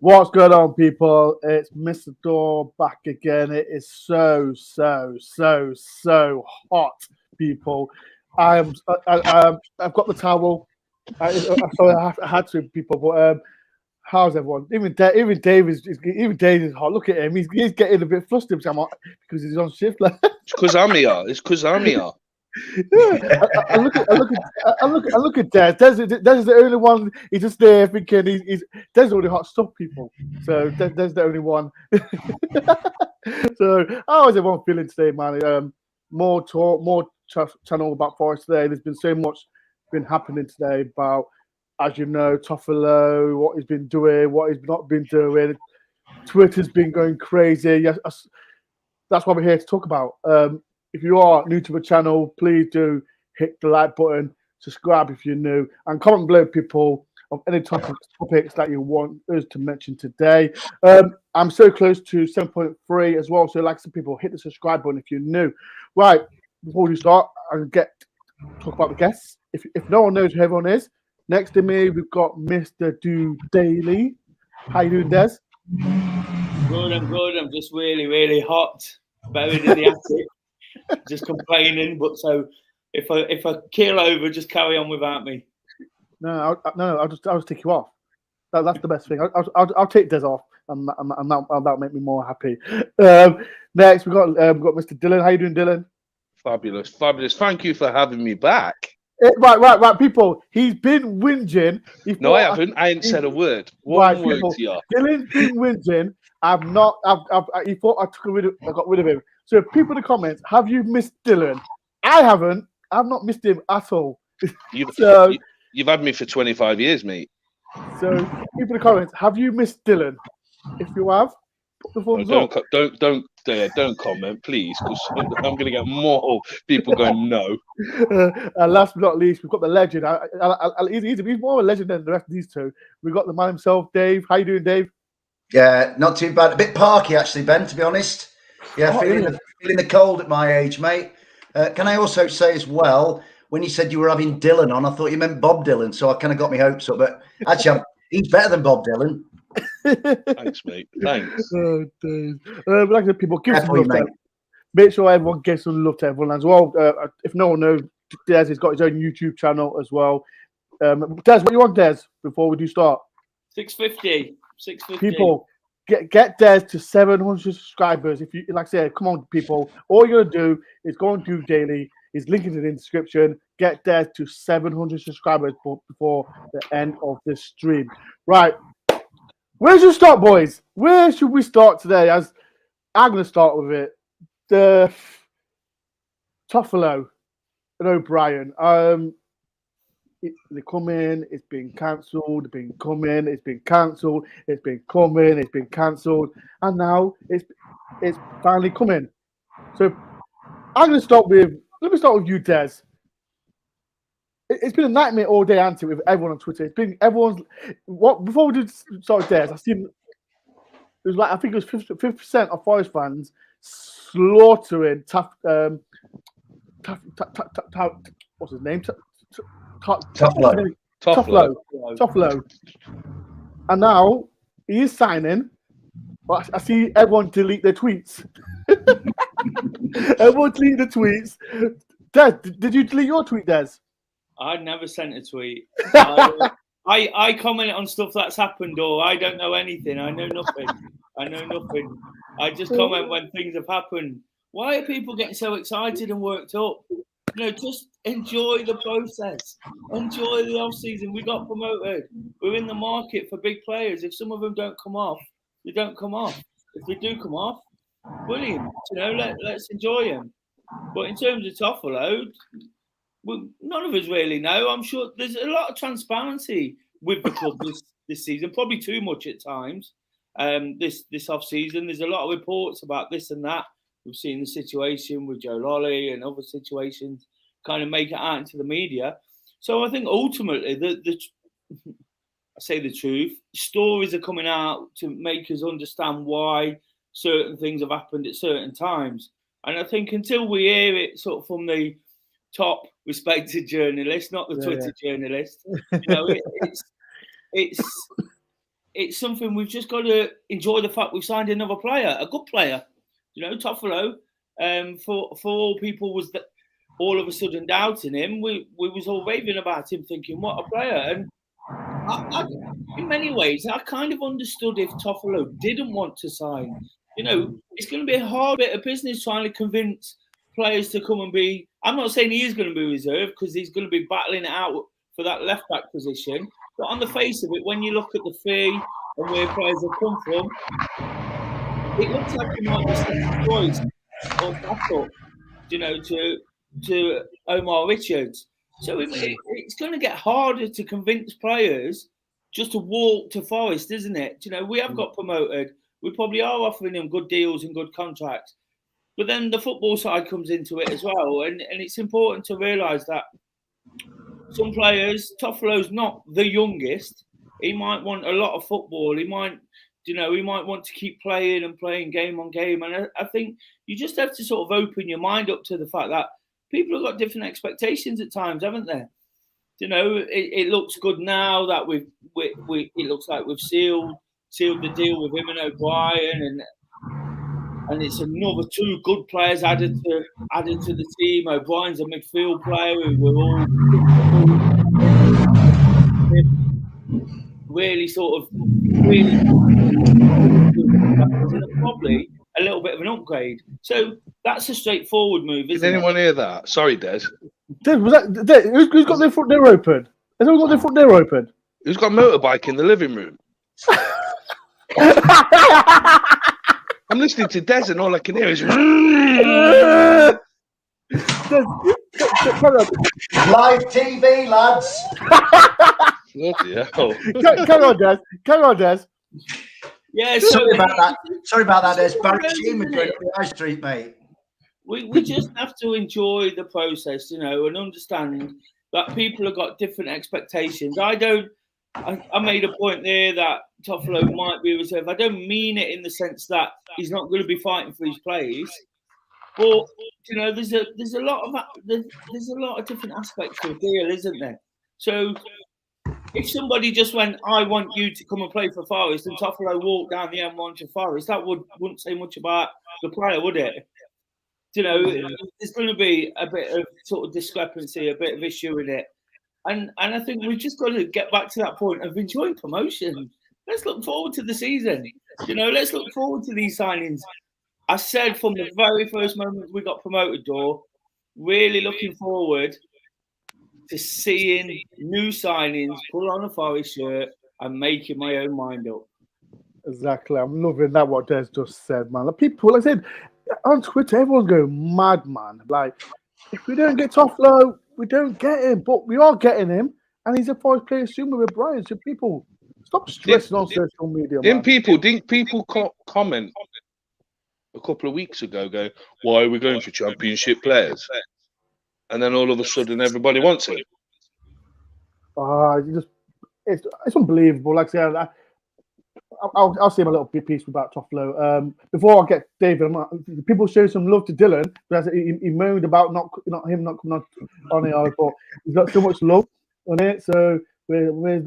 What's going on, people? It's Mr. Door back again. It is so hot, people. I've got the towel. Sorry, I had to, people. But how's everyone? Even Dave is hot. Look at him. He's getting a bit flustered because he's on shift. It's because I'm here. I look at Des. Des is the only one. He's just there thinking he's Des already hot stuff, people. So Des the only one. So how is everyone feeling today, man? More talk, more channel about Forest today. There's been so much been happening today about, as you know, Toffolo, what he's been doing, what he's not been doing. Twitter's been going crazy. Yes, that's what we're here to talk about. If you are new to the channel, please do hit the like button, subscribe if you're new, and comment below, people, of any topics that you want us to mention today. I'm so close to 7.3 as well, so like some people, hit the subscribe button if you're new. Right, before we start, I'll talk about the guests. If no one knows who everyone is, next to me, we've got Mr. Do Daily. How you doing, Des? Good, I'm good. I'm just really hot, buried in the attic. Just complaining, but so if I keel over, just carry on without me. No, I'll just take you off. That's the best thing. I'll take Des off, and that'll make me more happy. Next, we've got Mr. Dylan. How you doing, Dylan? Fabulous. Thank you for having me back. Right, people. He's been whinging. No, I haven't. I ain't said a word. One word to you. Dylan's been whinging. He thought I got rid of him. So, people in the comments, have you missed Dylan? I haven't. I've not missed him at all. You've had me for 25 years, mate. So, people in the comments, have you missed Dylan? If you have, put the thumbs up. Don't comment, please, because I'm going to get more people going no. And last but not least, we've got the legend. He's more of a legend than the rest of these two. We've got the man himself, Dave. How you doing, Dave? Yeah, not too bad. A bit parky, actually, Ben, to be honest. Yeah, feeling the cold at my age, mate. Can I also say as well, when you said you were having Dylan on, I thought you meant Bob Dylan, so I kind of got my hopes up. But actually, he's better than Bob Dylan. Thanks, mate. Thanks. Oh, Dave. Like the people, give some love to make sure everyone gets some love to everyone as well. If no one knows, Des has got his own YouTube channel as well. Des, what do you want, Des, before we do start? 650. People, get Des to 700 subscribers. If you like I said, come on, people. All you're gonna do is go on Do Daily. His link is in the description. Get Des to 700 subscribers before the end of this stream. Right. Where should we start, boys? Where should we start today? As I'm gonna start with it. The Toffolo and O'Brien. They come in, it's been cancelled, it's been coming, it's been cancelled, it's been coming, it's been cancelled, and now it's finally coming. So let me start with you, Des. It's been a nightmare all day, Auntie, with everyone on Twitter. It's been before we did start with Des, I seen it was like, I think it was 50% of Forest fans slaughtering what's his name? Toffolo. And now he is signing, but I see everyone delete their tweets. Everyone delete the tweets. Des, did you delete your tweet, Des? I never sent a tweet. I comment on stuff that's happened, or I don't know anything. I know nothing. I just comment when things have happened. Why are people getting so excited and worked up? Just enjoy the process. Enjoy the off-season. We got promoted. We're in the market for big players. If some of them don't come off, they don't come off. If they do come off, brilliant. Let's enjoy them. But in terms of Toffolo, well, none of us really know. I'm sure there's a lot of transparency with the club this season, probably too much at times. This off-season, there's a lot of reports about this and that. We've seen the situation with Joe Lolly and other situations kind of make it out into the media. So I think ultimately, I say the truth, stories are coming out to make us understand why certain things have happened at certain times. And I think until we hear it sort of from the top respected journalist, not the Twitter journalist, it's it's something we've just got to enjoy the fact we've signed another player, a good player. You know, Toffolo, for all people was that all of a sudden doubting him. We was all raving about him, thinking, what a player. And I, in many ways, I kind of understood if Toffolo didn't want to sign. You know, it's going to be a hard bit of business trying to convince players to come and be. I'm not saying he is going to be reserved because he's going to be battling it out for that left back position. But on the face of it, when you look at the fee and where players have come from, it looks like he might be second choice or backup, you know, to Omar Richards. So it's going to get harder to convince players just to walk to Forest, isn't it? You know, we have got promoted. We probably are offering them good deals and good contracts. But then the football side comes into it as well. And it's important to realise that some players, Toffolo's not the youngest. He might want a lot of football. He might, you know, he might want to keep playing and playing game on game. And I think you just have to sort of open your mind up to the fact that people have got different expectations at times, haven't they? You know, it looks good now that it looks like we've sealed the deal with him and O'Brien, and it's another 2 good players added to the team. O'Brien's a midfield player who we're all really probably a little bit of an upgrade. So that's a straightforward move, isn't it? Did anyone hear that? Sorry, Des. Des, who's got their front door open? Has anyone got their front door open? Who's got a motorbike in the living room? I'm listening to Des and all I can hear is Live TV, lads. bloody hell. Carry on, Des. Yeah, Sorry about that, Des. Barry Sheen was going up the high street, mate. We just have to enjoy the process, you know, and understand that people have got different expectations. I made a point there that Toffolo might be reserved. I don't mean it in the sense that he's not going to be fighting for his place, but you know, there's a lot of different aspects to the deal, isn't there? So if somebody just went, I want you to come and play for Forest, and Toffolo walked down the M1 to Forest, that wouldn't say much about the player, would it? You know, there's going to be a bit of sort of discrepancy, a bit of issue in it. And I think we've just got to get back to that point of enjoying promotion. Let's look forward to the season. You know, let's look forward to these signings. I said from the very first moment we got promoted, Dore, really looking forward to seeing new signings, put on a Forest shirt and making my own mind up. Exactly. I'm loving that, what Des just said, man. Like people, like I said, on Twitter, everyone's going mad, man. Like, if we don't get Toffolo, we don't get him, but we are getting him, and he's a Forest player soon with Brian. So people, stop stressing on social media. Didn't people comment a couple of weeks ago, go, why are we going for Championship players? And then all of a sudden, everybody wants him. It's unbelievable. Like I said, I'll say my little piece about Toffolo. Before I get David, people show some love to Dylan, but he moaned about not him not coming on it. But he's got so much love on it. So where's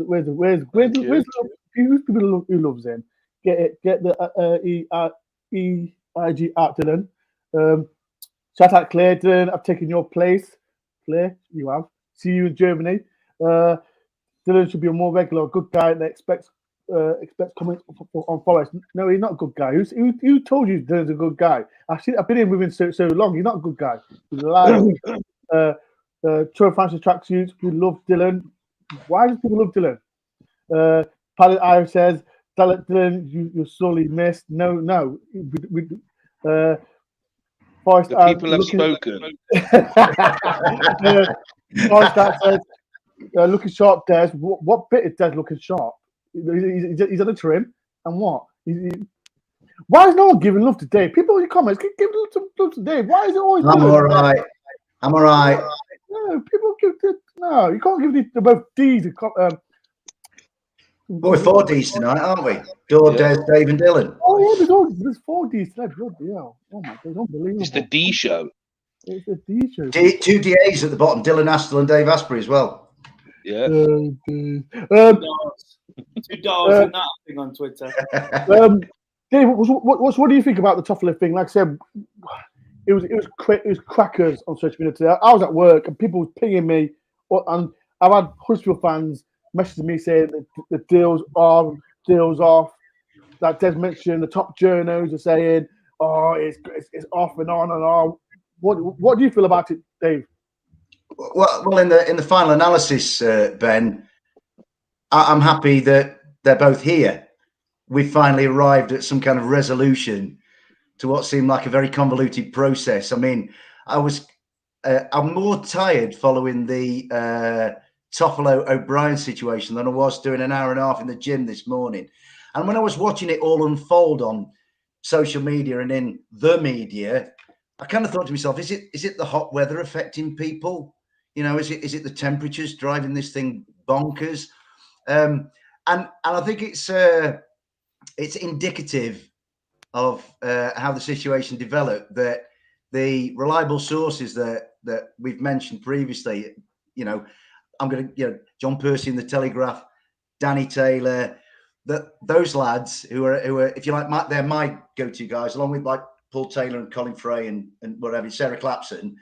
people who loves him? Get the EIG out, Dylan. Shout out Claire, Dylan. I've taken your place, Claire. You have. See you in Germany. Dylan should be a more regular, good guy that expects comments on Forest. No, he's not a good guy. Who told you Dylan's a good guy? I've been in with him so long. He's not a good guy. He's a liar. True Francis tracksuits. We love Dylan. Why do people love Dylan? Pilot Ive says, Dylan, you're sorely missed. No. Forest, the people have spoken. Forest says, looking sharp, Des. What bit is Des looking sharp? He's at a trim, and what? Why is no one giving love to Dave? People in the comments, give love to Dave. Why is it always? I'm all right. No, people give no. You can't give the both D's. We're 4 Ds tonight, aren't we? Dore, Des, Dave, and Dylan. Oh yeah, there's 4 Ds tonight. Bloody hell! Oh my God, unbelievable. It's the D show. It's the D show. 2 DAs at the bottom: Dylan Astle and Dave Asprey as well. Yeah. $2 and that thing on Twitter. Dave, what do you think about the Toffolo thing? Like I said, it was crackers on social media today. I was at work and people were pinging me, and I've had Huddersfield fans messaging me saying that the deals off. Like Des mentioned, the top journos are saying, "Oh, it's off and on and on." What do you feel about it, Dave? Well, in the final analysis, Ben, I'm happy that they're both here. We finally arrived at some kind of resolution to what seemed like a very convoluted process. I mean, I'm more tired following the Toffolo O'Brien situation than I was doing an hour and a half in the gym this morning. And when I was watching it all unfold on social media and in the media, I kind of thought to myself, is it the hot weather affecting people? You know, is it the temperatures driving this thing bonkers? And I think it's indicative of how the situation developed, that the reliable sources that we've mentioned previously, you know, John Percy in the Telegraph, Danny Taylor, those lads who are, if you like, they're my go-to guys, along with like Paul Taylor and Colin Fray and whatever, Sarah Clapson.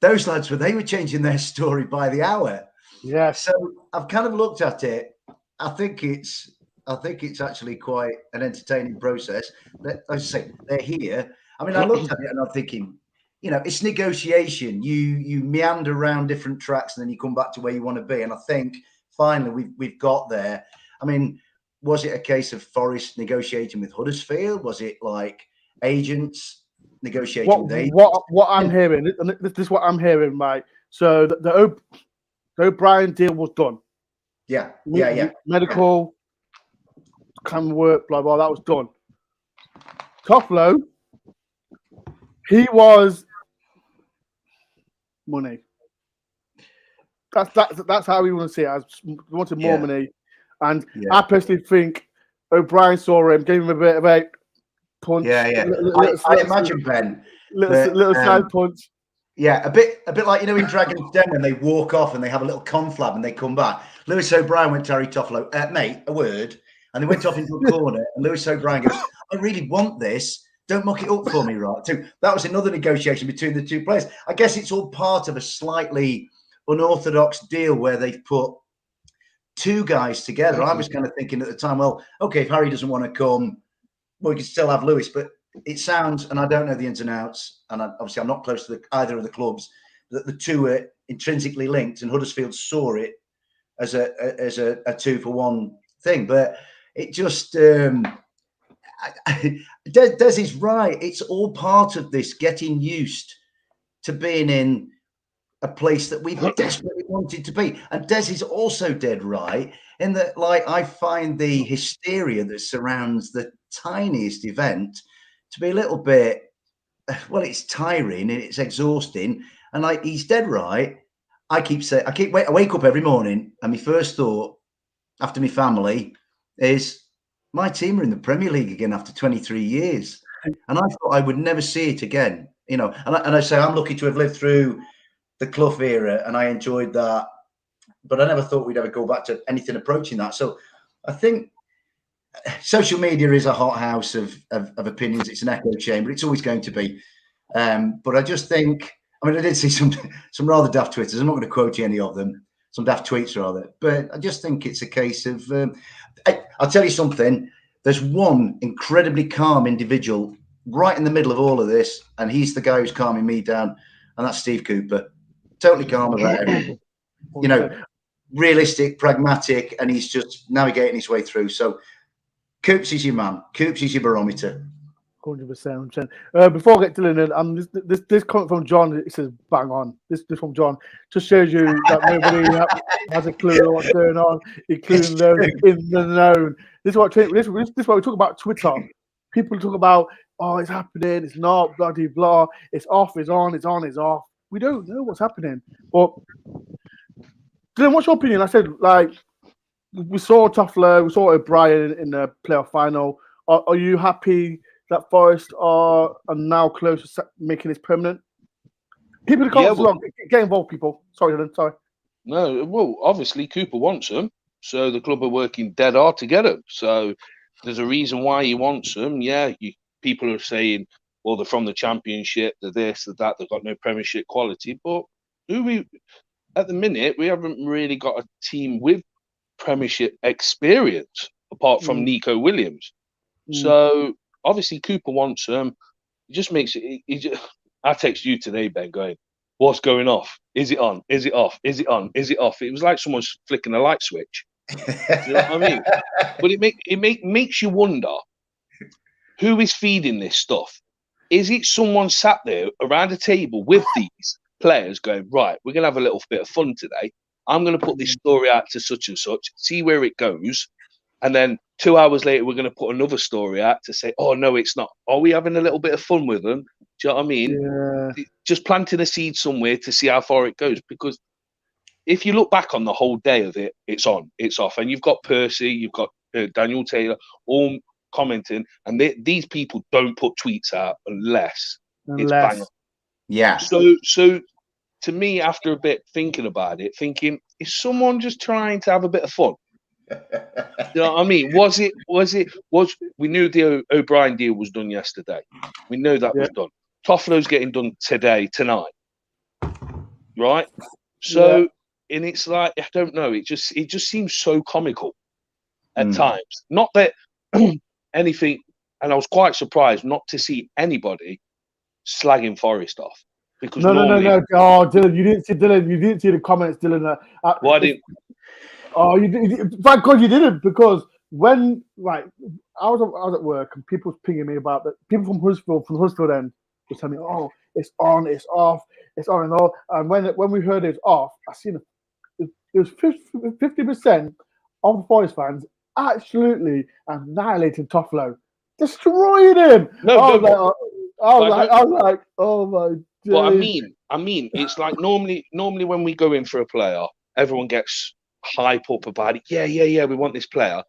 Those lads they were changing their story by the hour. Yeah. So I've kind of looked at it. I think it's actually quite an entertaining process. As I say, they're here. I mean, I looked at it and I'm thinking, you know, it's negotiation. You meander around different tracks and then you come back to where you want to be. And I think finally we've got there. I mean, was it a case of Forest negotiating with Huddersfield? Was it like agents negotiating with agents? What I'm hearing, this is what I'm hearing, right? So the O'Brien deal was done. Yeah. Medical, can work, blah, blah, that was done. Toffolo, he was money. That's how we want to see it. I wanted more money. And I personally think O'Brien saw him, gave him a bit of a punch. I imagine, Ben. Little side punch. Yeah, a bit like, you know, in Dragon's Den when they walk off and they have a little conflab and they come back. Lewis O'Brien went to Harry Toffolo, mate, a word. And they went off into a corner and Lewis O'Brien goes, I really want this. Don't muck it up for me, right? So that was another negotiation between the two players. I guess it's all part of a slightly unorthodox deal where they've put two guys together. I was kind of thinking at the time, well, okay, if Harry doesn't want to come, well, we can still have Lewis. But it sounds, and I don't know the ins and outs, and obviously I'm not close to either of the clubs, that the two are intrinsically linked, and Huddersfield saw it as a 2-for-1 thing. But it just Des is right. It's all part of this getting used to being in a place that we've desperately wanted to be. And Des is also dead right in that, like, I find the hysteria that surrounds the tiniest event to be a little bit, well, it's tiring and it's exhausting. And like, he's dead right. I wake up every morning and my first thought after my family is my team are in the Premier League again after 23 years. And I thought I would never see it again, you know. And I say I'm lucky to have lived through the Clough era and I enjoyed that. But I never thought we'd ever go back to anything approaching that. So I think social media is a hothouse of opinions. It's an echo chamber. It's always going to be. But I just think, I mean, I did see some rather daft Twitters. I'm not going to quote you any of them. Some daft tweets rather. But I just think it's a case of, I'll tell you something. There's one incredibly calm individual right in the middle of all of this. And he's the guy who's calming me down. And that's Steve Cooper. Totally calm about everything. You know, realistic, pragmatic, and he's just navigating his way through. So Coops is your man. Coops is your barometer. 100%. Before I get Dylan in, this comment from John, it says bang on. This from John just shows you that nobody has a clue what's going on, including those in the known. This is what we talk about Twitter. People talk about, oh, it's happening, it's not, blah, blah, blah. It's off, it's on, it's on, it's off. We don't know what's happening. But Dylan, what's your opinion? I said, like, we saw Toffolo, we saw O'Brien in the playoff final. Are you happy that Forest are now close to making this permanent? People in the comments, get involved, people. Sorry, Dylan, sorry. No, well, obviously Cooper wants them, so the club are working dead hard to get them. So there's a reason why he wants them. Yeah, people are saying, well, they're from the Championship, they're this, they're that, they've got no Premiership quality. But at the minute, we haven't really got a team with Premiership experience apart from Nico Williams. So obviously Cooper wants them. It just makes it. I text you today, Ben, going, "What's going off? Is it on? Is it off? Is it on? Is it off?" It was like someone's flicking a light switch. You know what I mean? But it makes you wonder who is feeding this stuff. Is it someone sat there around a table with these players going, right, we're gonna have a little bit of fun today. I'm gonna put this story out to such and such, see where it goes, and then 2 hours later we're gonna put another story out to say, oh no, it's not. Are we having a little bit of fun with them? Do you know what I mean? Yeah. Just planting a seed somewhere to see how far it goes. Because if you look back on the whole day of it, it's on, it's off. And you've got Percy, you've got Daniel Taylor, all commenting. And these people don't put tweets out unless it's bang on. Yeah. So to me, after a bit thinking about it, thinking, is someone just trying to have a bit of fun? You know what I mean? We knew the O'Brien deal was done yesterday. We knew that was done. Toffolo's getting done tonight. Right? So, and it's like, I don't know, it just seems so comical at times. Not that anything, and I was quite surprised not to see anybody slagging Forest off. Because no. Oh, Dylan, you didn't see the comments, Dylan. Well, I didn't. Oh, you did. Thank God you didn't, because when I was at work and people was pinging me about that. People from Huddersfield end was telling me, "Oh, it's on, it's off, it's on and off." And when we heard it's off, I seen it was 50% of the Forest fans absolutely annihilating Toffolo, destroying him. I was like, oh my God. But I mean, it's like normally when we go in for a player, everyone gets hype up about it. Yeah, we want this player.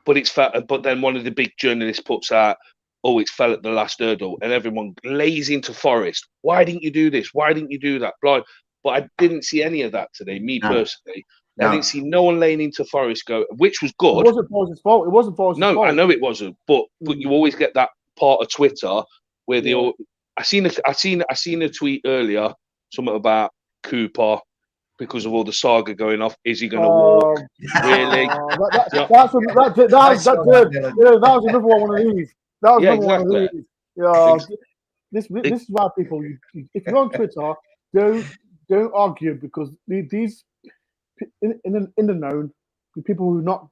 But then one of the big journalists puts out, oh, it's fell at the last hurdle, and everyone lays into Forest. Why didn't you do this? Why didn't you do that? But I didn't see any of that today, personally. No. I didn't see no one laying into Forest which was good. It wasn't Forest's fault. It wasn't Forest's fault. No, I know it wasn't. But you always get that part of Twitter where they all. I seen a tweet earlier, something about Cooper because of all the saga going off. Is he going to walk? Really? That was another one of these. That was another one of these. Yeah. This is why people. If you're on Twitter, don't argue, because these in the known, the people who not,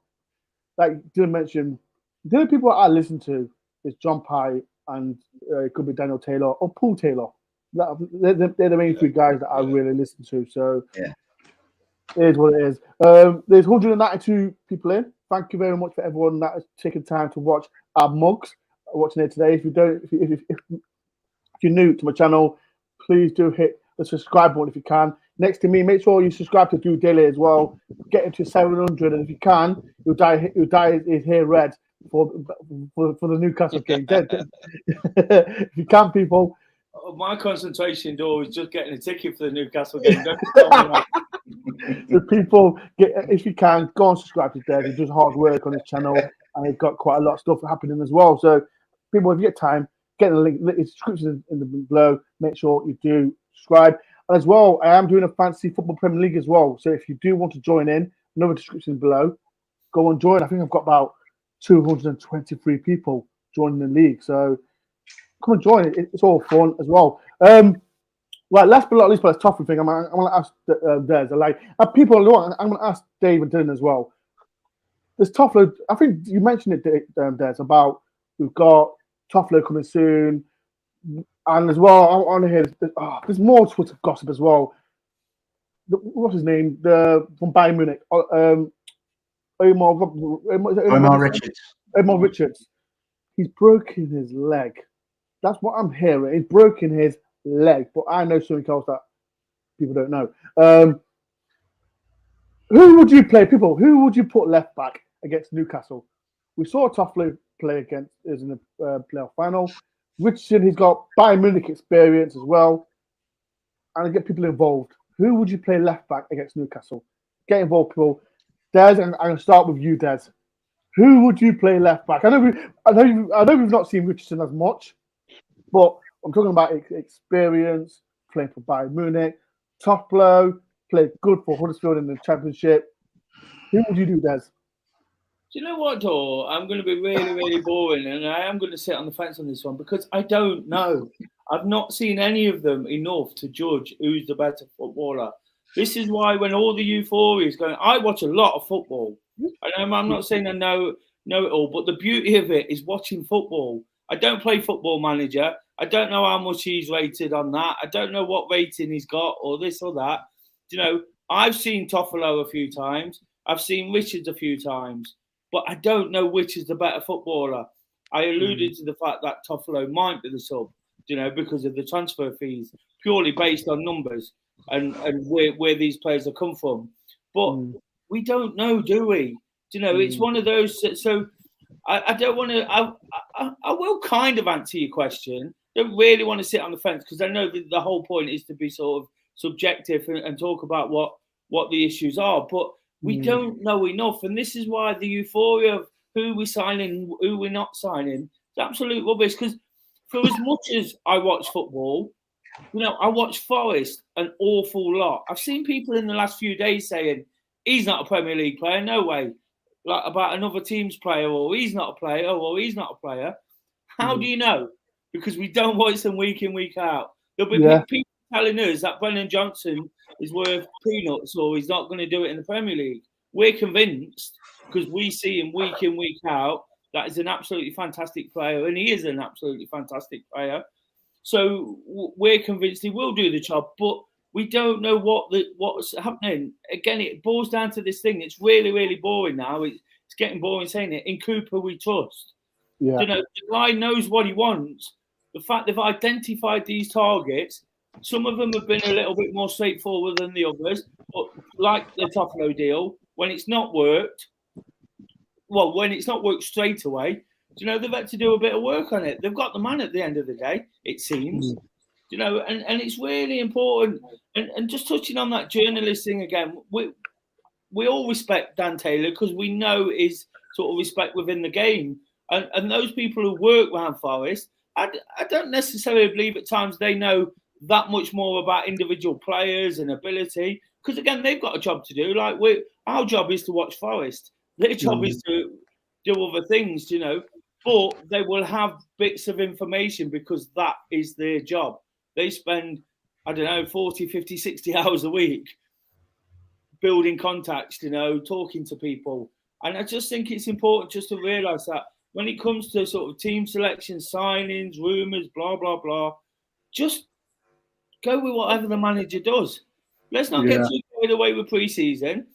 like Dylan mentioned, the only people I listen to is John Pye, and it could be Daniel Taylor or Paul Taylor. They're the main three guys that I really listen to. So it is what it is. There's 192 people in. Thank you very much for everyone that has taken time to watch our mugs, watching it today. If you're new to my channel, please do hit the subscribe button if you can. Next to me, make sure you subscribe to Do Daily as well. Get into 700, and if you can, you'll dye his hair red for the Newcastle game. If you can, people. My concentration, Dore, is just getting a ticket for the Newcastle game. The people, if you can, go and subscribe to Dave. He does hard work on his channel, and he's got quite a lot of stuff happening as well. So, people, if you get time, get the link, the description in the below. Make sure you do subscribe. And as well, I am doing a fantasy football Premier League as well. So if you do want to join in, another description below. Go and join. I think I've got about 223 people joining the league. So come and join. It's all fun as well. Right, last but not least, but it's tough thing. I'm going to ask Des. I'm going to ask Dave and Dylan as well. There's Toffolo. I think you mentioned it, Des, about we've got Toffolo coming soon. And as well, I want to hear there's more Twitter gossip as well. What's his name? From Bayern Munich. Omar Richards. Omar Richards. He's broken his leg. That's what I'm hearing. He's broken his leg. But I know something else that people don't know. Who would you play? People, who would you put left back against Newcastle? We saw Toffolo play against us in the playoff final. Richardson, he's got Bayern Munich experience as well, and get people involved. who would you play left back against Newcastle? Get involved, people. Des, and I'm going to start with you, Des. Who would you play left back? I know we've not seen Richardson as much, but I'm talking about experience, playing for Bayern Munich. Toplo played good for Huddersfield in the Championship. Who would you do, Des? Do you know what, Dor? I'm going to be really, really boring, and I am going to sit on the fence on this one because I don't know. I've not seen any of them enough to judge who's the better footballer. This is why when all the euphoria is going, I watch a lot of football. And I'm not saying I know it all, but the beauty of it is watching football. I don't play Football Manager. I don't know how much he's rated on that. I don't know what rating he's got or this or that. You know, I've seen Toffolo a few times. I've seen Richards a few times. But I don't know which is the better footballer. I alluded to the fact that Toffolo might be the sub, you know, because of the transfer fees, purely based on numbers and where these players have come from. But we don't know, do we? You know, it's one of those. So I don't want to. I will kind of answer your question. Don't really want to sit on the fence because I know that the whole point is to be sort of subjective and talk about what the issues are. But we don't know enough, and this is why the euphoria of who we're signing, who we're not signing, is absolute rubbish. Because for as much as I watch football, you know, I watch Forest an awful lot. I've seen people in the last few days saying he's not a Premier League player, no way. Like about another team's player, or he's not a player, or he's not a player. How do you know? Because we don't watch them week in, week out. There'll be people telling us that Brennan Johnson is worth peanuts or he's not going to do it in the Premier League. We're convinced because we see him week in, week out that he's an absolutely fantastic player, and he is an absolutely fantastic player. So we're convinced he will do the job, but we don't know what's happening. Again, it boils down to this thing. It's really, really boring now. It's getting boring saying it. In Cooper, we trust. Yeah. You know, the guy knows what he wants. The fact they've identified these targets, some of them have been a little bit more straightforward than the others. But like the Toffolo deal, when it's not worked straight away, you know, they've had to do a bit of work on it. They've got the man at the end of the day, it seems. You know, and it's really important. And just touching on that journalist thing again, we all respect Dan Taylor because we know his sort of respect within the game. And those people who work around Forest, I don't necessarily believe at times they know that much more about individual players and ability. Because again, they've got a job to do. Like our job is to watch Forest. Their job is to do other things, you know. But they will have bits of information because that is their job. They spend, I don't know, 40, 50, 60 hours a week building contacts, you know, talking to people. And I just think it's important just to realise that when it comes to sort of team selection, signings, rumours, blah, blah, blah, just go with whatever the manager does. Let's not get too carried away with pre-season.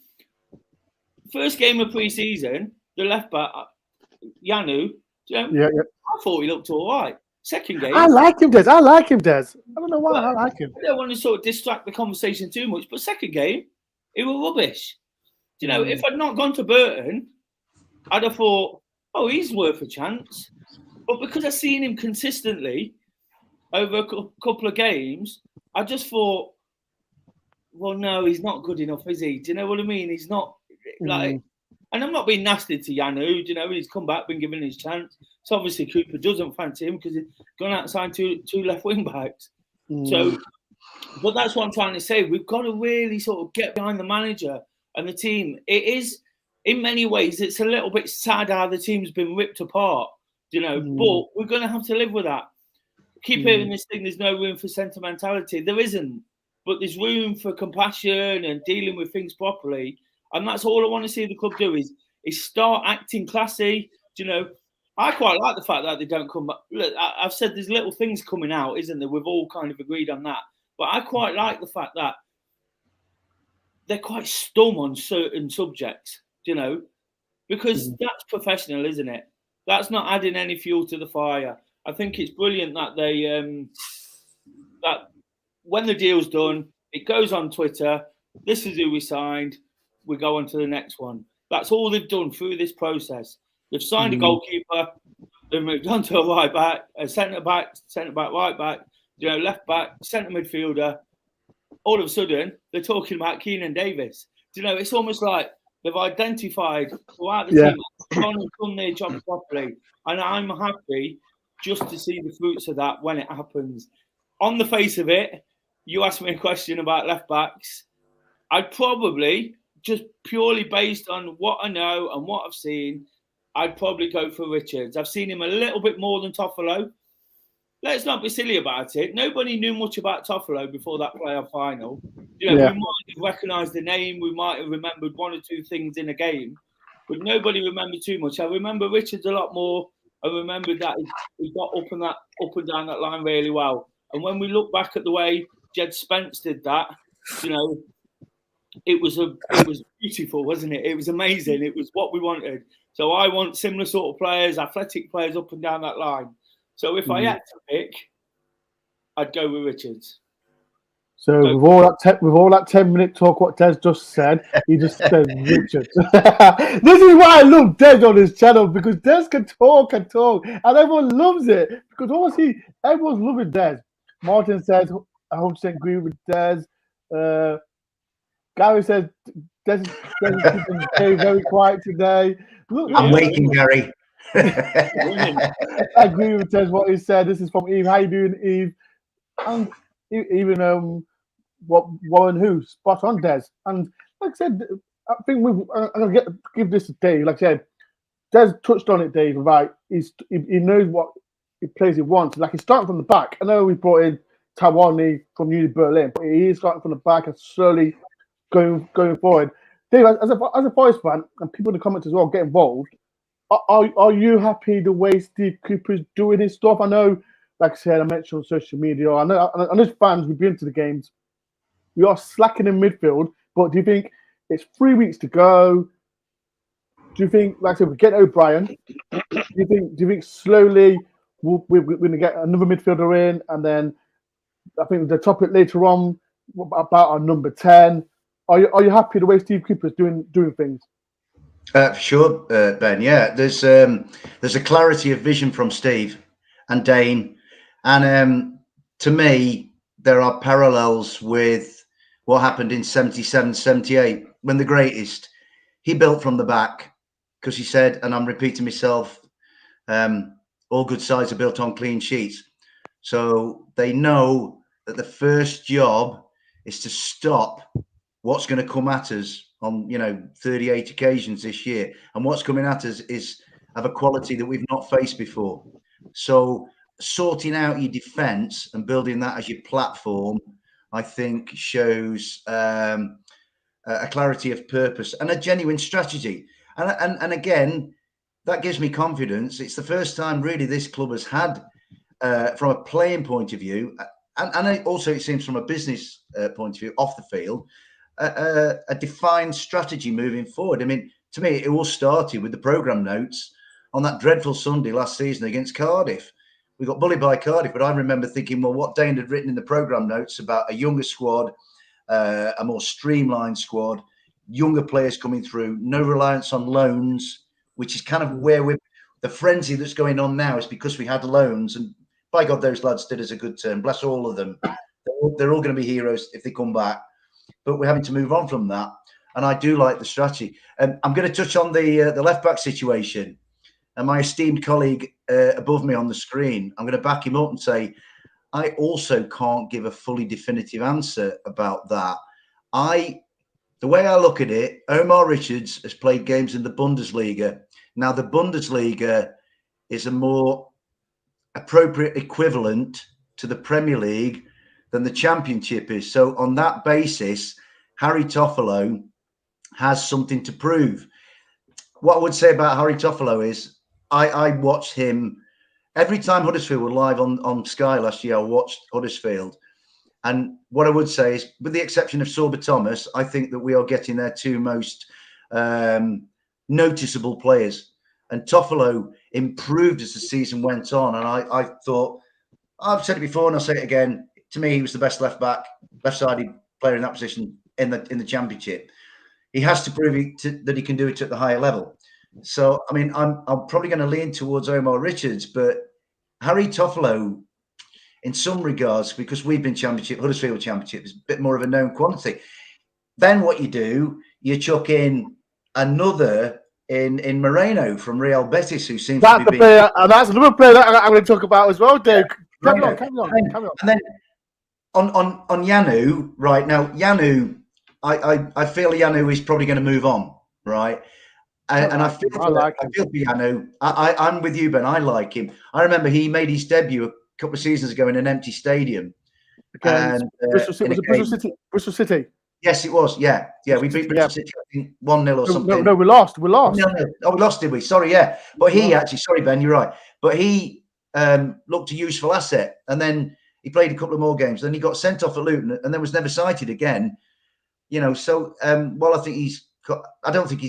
First game of pre-season, the left back, Yanu, you know, I thought he looked all right. Second game. I like him, Des. I don't know why I like him. I don't want to sort of distract the conversation too much, but second game, it was rubbish. You know, if I'd not gone to Burton, I'd have thought, oh, he's worth a chance. But because I've seen him consistently over a couple of games, I just thought, well, no, he's not good enough, is he? Do you know what I mean? He's not like... And I'm not being nasty to Yanu, you know, he's come back, been given his chance. So obviously Cooper doesn't fancy him because he's gone out and signed two left wing backs. So, but that's what I'm trying to say. We've got to really sort of get behind the manager and the team. It is, in many ways, it's a little bit sad how the team's been ripped apart, you know, but we're going to have to live with that. Keep hearing this thing, there's no room for sentimentality. There isn't, but there's room for compassion and dealing with things properly. And that's all I want to see the club do is start acting classy. You know, I quite like the fact that they don't come back. Look, I've said there's little things coming out, isn't there? We've all kind of agreed on that. But I quite like the fact that they're quite stum on certain subjects, you know, because that's professional, isn't it? That's not adding any fuel to the fire. I think it's brilliant that they that when the deal's done, it goes on Twitter. This is who we signed. We go on to the next one. That's all they've done through this process. They've signed a goalkeeper. They've moved on to a right back, a centre back, right back, you know, left back, centre midfielder. all of a sudden they're talking about Keenan Davis. Do you know, it's almost like they've identified throughout the team, gone and done their job properly. And I'm happy just to see the fruits of that when it happens. On the face of it, you asked me a question about left backs. I'd probably, just purely based on what I know and what I've seen, I'd probably go for Richards. I've seen him a little bit more than Toffolo. Let's not be silly about it. Nobody knew much about Toffolo before that playoff final. You know, we might have recognised the name. We might have remembered one or two things in a game, but nobody remembered too much. I remember Richards a lot more. I remember that he got up and down that line really well. And when we look back at the way Jed Spence did that, you know, it was beautiful, wasn't it? It was amazing. It was what we wanted. So I want similar sort of players, athletic players up and down that line. So if I had to pick, I'd go with Richards. So with all that 10-minute talk, what Des just said, he just said Richards. This is why I love Des on his channel, because Des can talk, and everyone loves it. Because obviously everyone's loving Des. Martin says, I 100% agree with Des. Gary says Des is keeping very quiet today. Look, I'm waking, Gary. I agree with Des what he said. This is from Eve. How you doing, Eve? And even Warren who spot on Des. And like I said, I think I'm gonna give this to Dave. Like I said, Des touched on it, Dave. Right, he knows what he plays he wants. Like he's starting from the back. I know we brought in Tawani from Uni Berlin, but he is starting from the back and slowly going forward. Dave, as a Forest fan, and people in the comments as well, get involved. Are you happy the way Steve Cooper's doing his stuff? I know, like I said, I mentioned on social media. I know as fans, we've been to the games. We are slacking in midfield, but do you think it's 3 weeks to go? Do you think, like I said, we get O'Brien? Do you think slowly we're going to get another midfielder in, and then I think the topic later on about our number 10? Are you happy the way Steve Cooper's doing things? Sure, Ben. Yeah, there's a clarity of vision from Steve and Dane, and to me, there are parallels with what happened in 77, 78 when the greatest. He built from the back because he said, and I'm repeating myself, all good sides are built on clean sheets. So they know that the first job is to stop what's going to come at us on 38 occasions this year, and what's coming at us is of a quality that we've not faced before. So sorting out your defence and building that as your platform, I think, shows a clarity of purpose and a genuine strategy. And again, that gives me confidence. It's the first time really this club has had, from a playing point of view, and also it seems from a business point of view off the field, a defined strategy moving forward. I mean, to me, it all started with the programme notes on that dreadful Sunday last season against Cardiff. We got bullied by Cardiff, but I remember thinking, well, what Dane had written in the programme notes about a younger squad, a more streamlined squad, younger players coming through, no reliance on loans, which is kind of where the frenzy that's going on now is because we had loans, and by God, those lads did us a good turn. Bless all of them. They're all going to be heroes if they come back. But we're having to move on from that. And I do like the strategy. I'm going to touch on the left-back situation. And my esteemed colleague above me on the screen, I'm going to back him up and say, I also can't give a fully definitive answer about that. The way I look at it, Omar Richards has played games in the Bundesliga. Now, the Bundesliga is a more appropriate equivalent to the Premier League than the Championship is. So on that basis, Harry Toffolo has something to prove. What I would say about Harry Toffolo is I watched him every time Huddersfield were live on Sky last year. I watched Huddersfield. And what I would say is, with the exception of Sorba Thomas, I think that we are getting their two most noticeable players. And Toffolo improved as the season went on. And I thought, I've said it before and I'll say it again, to me, he was the best left-sided player in that position in the Championship. He has to prove that he can do it at the higher level. So, I mean, I'm probably going to lean towards Omar Richards, but Harry Toffolo, in some regards, because we've been Huddersfield Championship is a bit more of a known quantity. Then what you do, you chuck in another in Moreno from Real Betis, who seems to be player, and that's another player that I'm going to talk about as well, Dave. Carry on. And then on Yanu, right now, Yanu, I feel Yanu is probably going to move on, right? And I feel for Yanu. I'm with you, Ben. I like him. I remember he made his debut a couple of seasons ago in an empty stadium. Bristol City. Yes, it was. Yeah. We beat Bristol City, I think 1-0 or something. No, we lost. No. Oh, we lost, did we? Sorry, yeah. But he actually, sorry, Ben, you're right. But he looked a useful asset. And then he played a couple of more games. Then he got sent off at Luton and then was never cited again. So, I think I don't think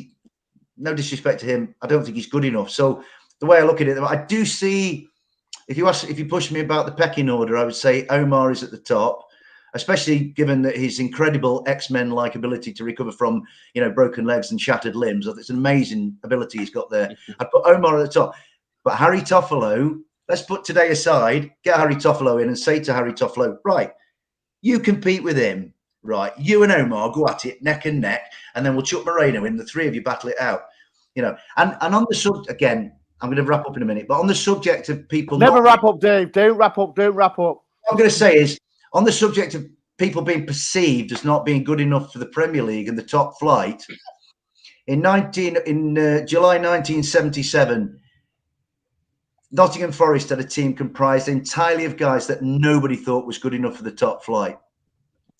no disrespect to him, I don't think he's good enough. So the way I look at it, I do see, if you push me about the pecking order, I would say Omar is at the top, especially given that his incredible X-Men-like ability to recover from, broken legs and shattered limbs. It's an amazing ability he's got there. I'd put Omar at the top. But Harry Toffolo, let's put today aside, get Harry Toffolo in and say to Harry Toffolo, right, you compete with him. Right, you and Omar go at it neck and neck, and then we'll chuck Moreno in. The three of you battle it out, And on the subject again, I'm going to wrap up in a minute. But on the subject of people, wrap up, Dave. Don't wrap up. What I'm going to say is on the subject of people being perceived as not being good enough for the Premier League and the top flight. In July 1977, Nottingham Forest had a team comprised entirely of guys that nobody thought was good enough for the top flight.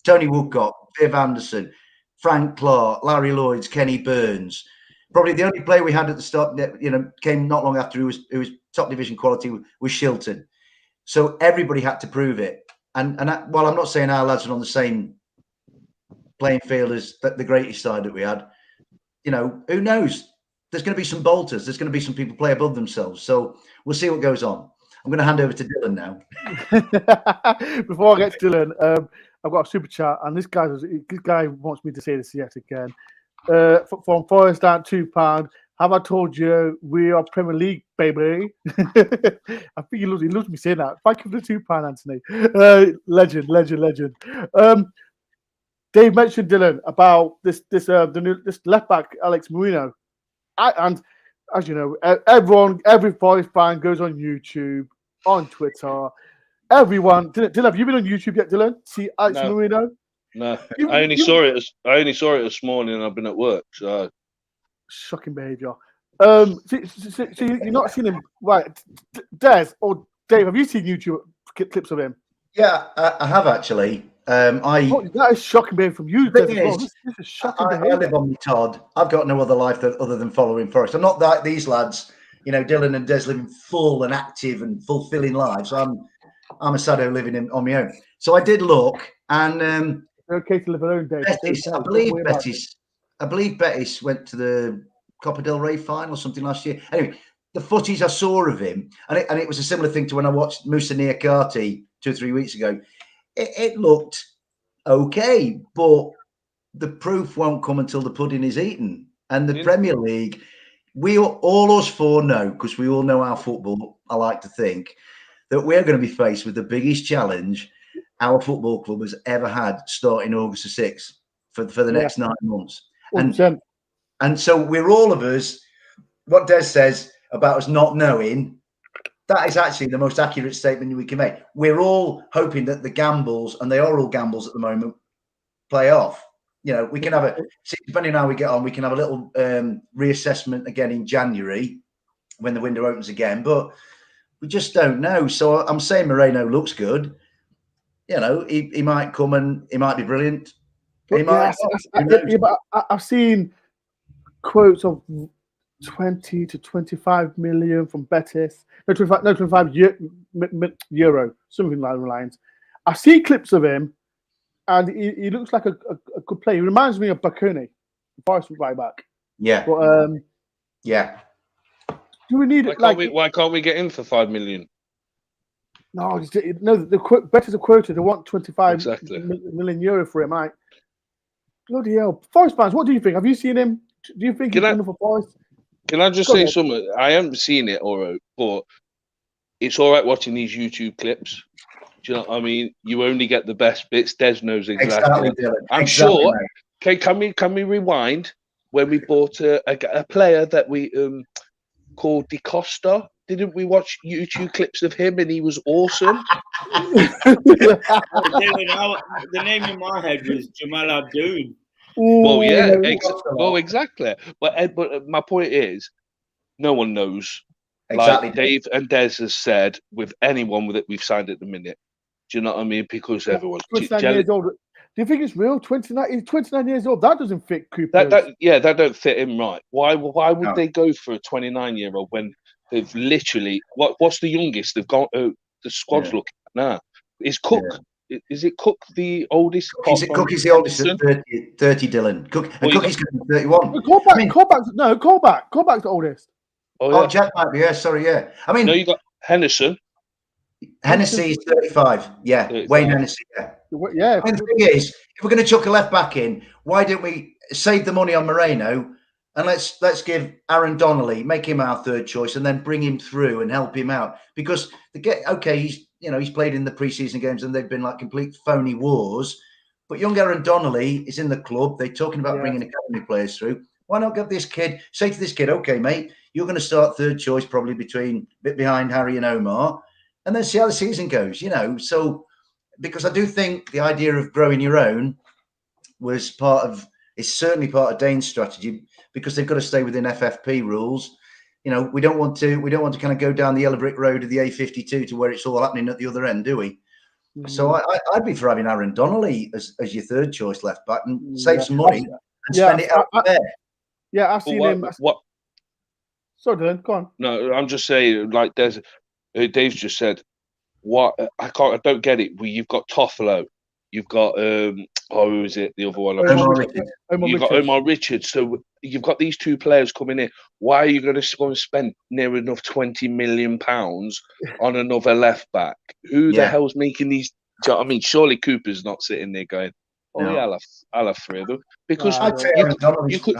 Tony Woodcock, Viv Anderson, Frank Clark, Larry Lloyds, Kenny Burns. Probably the only player we had at the start, came not long after who was top division quality was Shilton. So everybody had to prove it. And while I'm not saying our lads are on the same playing field as the greatest side that we had, who knows? There's going to be some bolters. There's going to be some people play above themselves. So we'll see what goes on. I'm going to hand over to Dylan now. Before I get to Dylan, I've got a super chat, and this guy wants me to say this yet again. From Forest down £2. Have I told you we are Premier League, baby? I think he loves me saying that. Thank you for the £2, Anthony. Legend. Dave mentioned Dylan about this left back Alex Moreno, and as you know, every Forest fan goes on YouTube, on Twitter. Everyone, Dylan, have you been on YouTube yet, Dylan? See Alex Moreno? No, I only saw it this morning, and I've been at work. So shocking behaviour. So you're not seen him, right? Des or Dave, have you seen YouTube clips of him? Yeah, I have actually. That is shocking behaviour from you. Des, this is shocking behaviour. I live on my Todd. I've got no other life other than following Forest. I'm not like these lads. Dylan and Des living full and active and fulfilling lives. I'm a sado living on my own. So I did look, and okay to live alone, Dave. I believe Betis went to the Copa del Rey final or something last year. Anyway, the footage I saw of him, and it was a similar thing to when I watched Musa Niakate 2 or 3 weeks ago. It looked okay, but the proof won't come until the pudding is eaten. And the Premier League, all us four know, because we all know our football, I like to think, that we're going to be faced with the biggest challenge our football club has ever had starting August the 6th for the next 9 months. And so we're all of us, what Des says about us not knowing, that is actually the most accurate statement we can make. We're all hoping that the gambles, and they are all gambles at the moment, play off. We can have depending on how we get on, we can have a little reassessment again in January when the window opens again, but we just don't know. So I'm saying Moreno looks good. He might come and he might be brilliant. But I've seen quotes of 20 to 25 million from Betis. No, 25 euro, something along the lines. I see clips of him, and he looks like a good player. He reminds me of Bakuni, the Forest right back. Yeah. But, yeah. Do we need why can't we get in for 5 million? No, the Betis are quoted. They want 25 million euro for him. Bloody hell. Forest fans, what do you think? Have you seen him? Do you think he's good enough for Forest? Can I just say something? I haven't seen it, all right, but it's all right watching these YouTube clips. Do you know what I mean? You only get the best bits. Des knows exactly. Dylan. I'm sure. Okay, can we rewind when we bought a player that we called Di Costa? Didn't we watch YouTube clips of him and he was awesome? Dylan, the name in my head was Jamal Abdul. Well, yeah, exactly. But my point is, no one knows. Exactly. Like Dave and Des has said, with anyone that we've signed at the minute. Do you know what I mean? Because everyone's 29 years old. Do you think it's real? 29? He's 29 years old. That doesn't fit Cooper. That don't fit him right. Why would they go for a 29-year-old when they've literally what's the youngest they've got? The squad's looking at now. Is Cook? Yeah. Is it Cook the oldest? Cook is the oldest at 30, Dylan. Cook and Cookie's going to be 31. Callback's the oldest. Oh, Jack might be. Yeah, sorry. Yeah, I mean, no, you got Henderson. Hennessy is 35. Yeah, 35. Wayne Hennessy. Yeah. And the thing is, if we're going to chuck a left back in, why don't we save the money on Moreno and let's give Aaron Donnelly, make him our third choice, and then bring him through and help him out because he's played in the preseason games and they've been like complete phony wars. But young Aaron Donnelly is in the club. They're talking about bringing academy players through. Why not get this kid? Say to this kid, okay, mate, you're going to start third choice, probably a bit behind Harry and Omar, and then see how the season goes. So because I do think the idea of growing your own is certainly part of Dane's strategy because they've got to stay within FFP rules. We don't want to kind of go down the yellow brick road of the A52 to where it's all happening at the other end, do we? Mm-hmm. So I'd be for having Aaron Donnelly as your third choice left back and save some money and spend it out there. Yeah, I've seen him. What? Sorry, Dylan, go on. No, I'm just saying, like Dave's just said, what I don't get it. You've got Toffolo, you've got who is it? The other one. You've got Omar Richards. So you've got these two players coming in. Why are you going to go and spend near enough £20 million on another left back? Who the hell's making these? Do you know what I mean? Surely Cooper's not sitting there going, I'll have three of them because you could,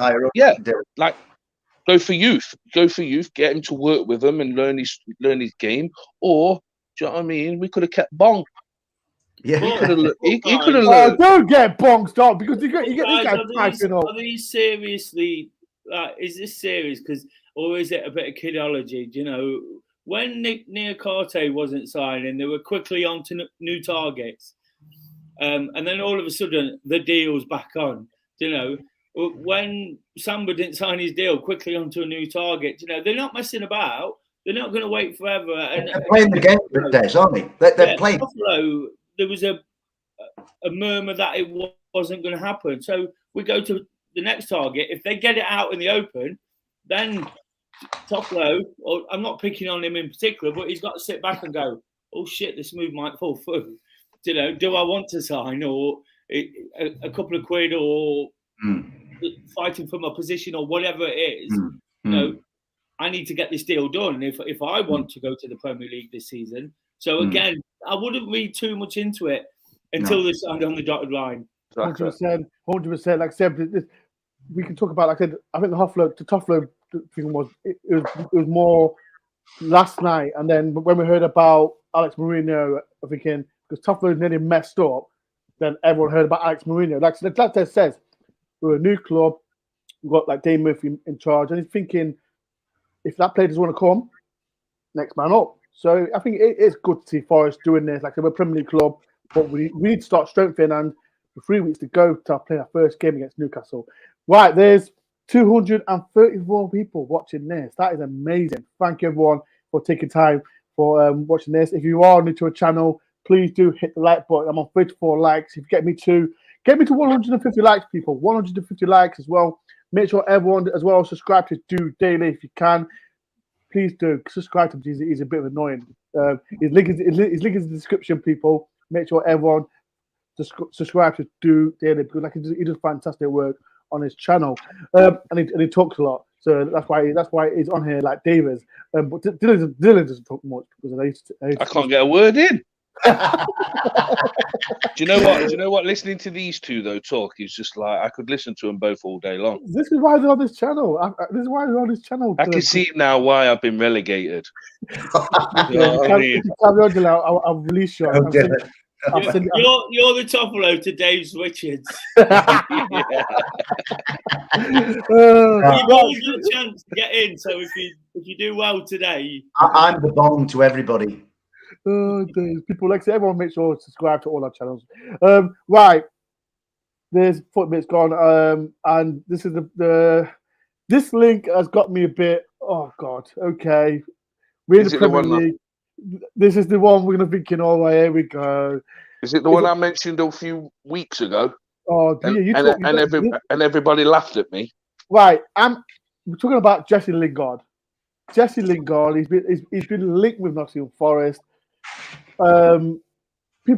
like. Go for youth. Get him to work with them and learn his game. Or, do you know what I mean? We could have kept Bong. Yeah, he could have learned. Don't get Bong stop because you get this guy piping up. Are these seriously? Is this serious? Or is it a bit of kidology? Do you know when Nick Niakate wasn't signing, they were quickly on to new targets, and then all of a sudden the deal's back on. Do you know? When Samba didn't sign his deal, quickly onto a new target. They're not messing about. They're not going to wait forever. And they're playing the game with days, aren't they? They're playing. Buffalo, there was a murmur that it wasn't going to happen. So we go to the next target. If they get it out in the open, then Toffolo, or I'm not picking on him in particular, but he's got to sit back and go, oh shit, this move might fall through. Do I want to sign or a couple of quid or fighting for my position or whatever it is, I need to get this deal done if I want to go to the Premier League this season. So again, I wouldn't read too much into it until they signed on the dotted line. 100%. Like I said, we can talk about. Like I said, I think the Toffolo thing was it was more last night, and then when we heard about Alex Moreno, I'm thinking because Toffolo nearly messed up, then everyone heard about Alex Moreno. Like that says. We're a new club. We've got like Dane Murphy in charge, and he's thinking if that player doesn't want to come, next man up. So I think it is good to see Forest doing this. Like we're a Premier League club, but we need to start strengthening. And for 3 weeks to go to play our first game against Newcastle. Right, there's 234 people watching this. That is amazing. Thank you everyone for taking time for watching this. If you are new to a channel, please do hit the like button. I'm on 34 likes. If you get me to 150 likes, people. 150 likes as well. Make sure everyone as well subscribe to Do Daily if you can. Please do subscribe to him. He's a bit annoying. His link is in the description, people. Make sure everyone subscribe to Do Daily because he does fantastic work on his channel, and he talks a lot. So that's why he's on here like Davis. But Dylan doesn't talk much because I can't get a word in. Do you know what? Do you know what? Listening to these two though talk is just like I could listen to them both all day long. This is why they're on this channel. This is why they're on this channel. I can see now why I've been relegated. If you carry on, Dylan, I'll release you. You're the Toffolo to Dave's Richards. You've always got a chance to get in. So if you do well today, I'm the bomb to everybody. People like everyone make sure to subscribe to all our channels. Right, there's 40 minutes gone. And this is this link has got me a bit. Oh God. Okay, we're in the Premier League. This is the one we're gonna thinking. Oh, here we go. Is it the one I mentioned a few weeks ago? Oh, and everybody laughed at me. Right, we're talking about Jesse Lingard. Jesse Lingard, he's been linked with Nottingham Forest. People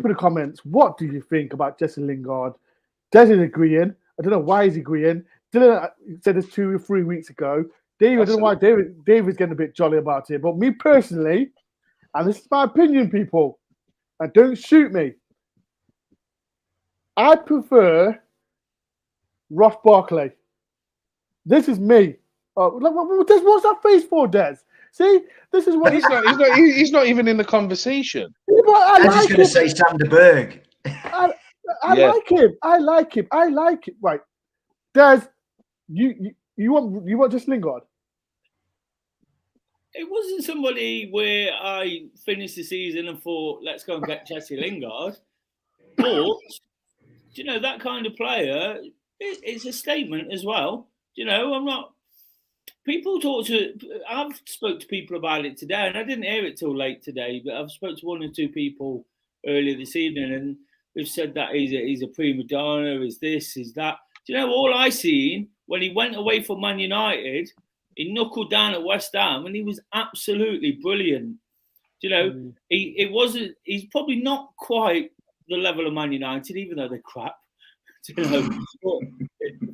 in the comments, what do you think about Jesse Lingard? Jesse's agreeing. I don't know why he's agreeing. Dylan said this 2 or 3 weeks ago. David, I don't know why David's getting a bit jolly about it. But me personally, and this is my opinion, people, and don't shoot me, I prefer Ross Barkley. This is me. What's that face for, Des? See, this is what he's not even in the conversation. I was just going to say Sander Berg. I like him. I like him. Right, Des, you want just Lingard? It wasn't somebody where I finished the season and thought, let's go and get Jesse Lingard. But that kind of player, it's a statement as well. I'm not. People I've spoke to people about it today, and I didn't hear it till late today, but I've spoke to 1 or 2 people earlier this evening, and they've said that he's a prima donna, is this, is that. All I seen when he went away from Man United, he knuckled down at West Ham, and he was absolutely brilliant. He's probably not quite the level of Man United, even though they're crap.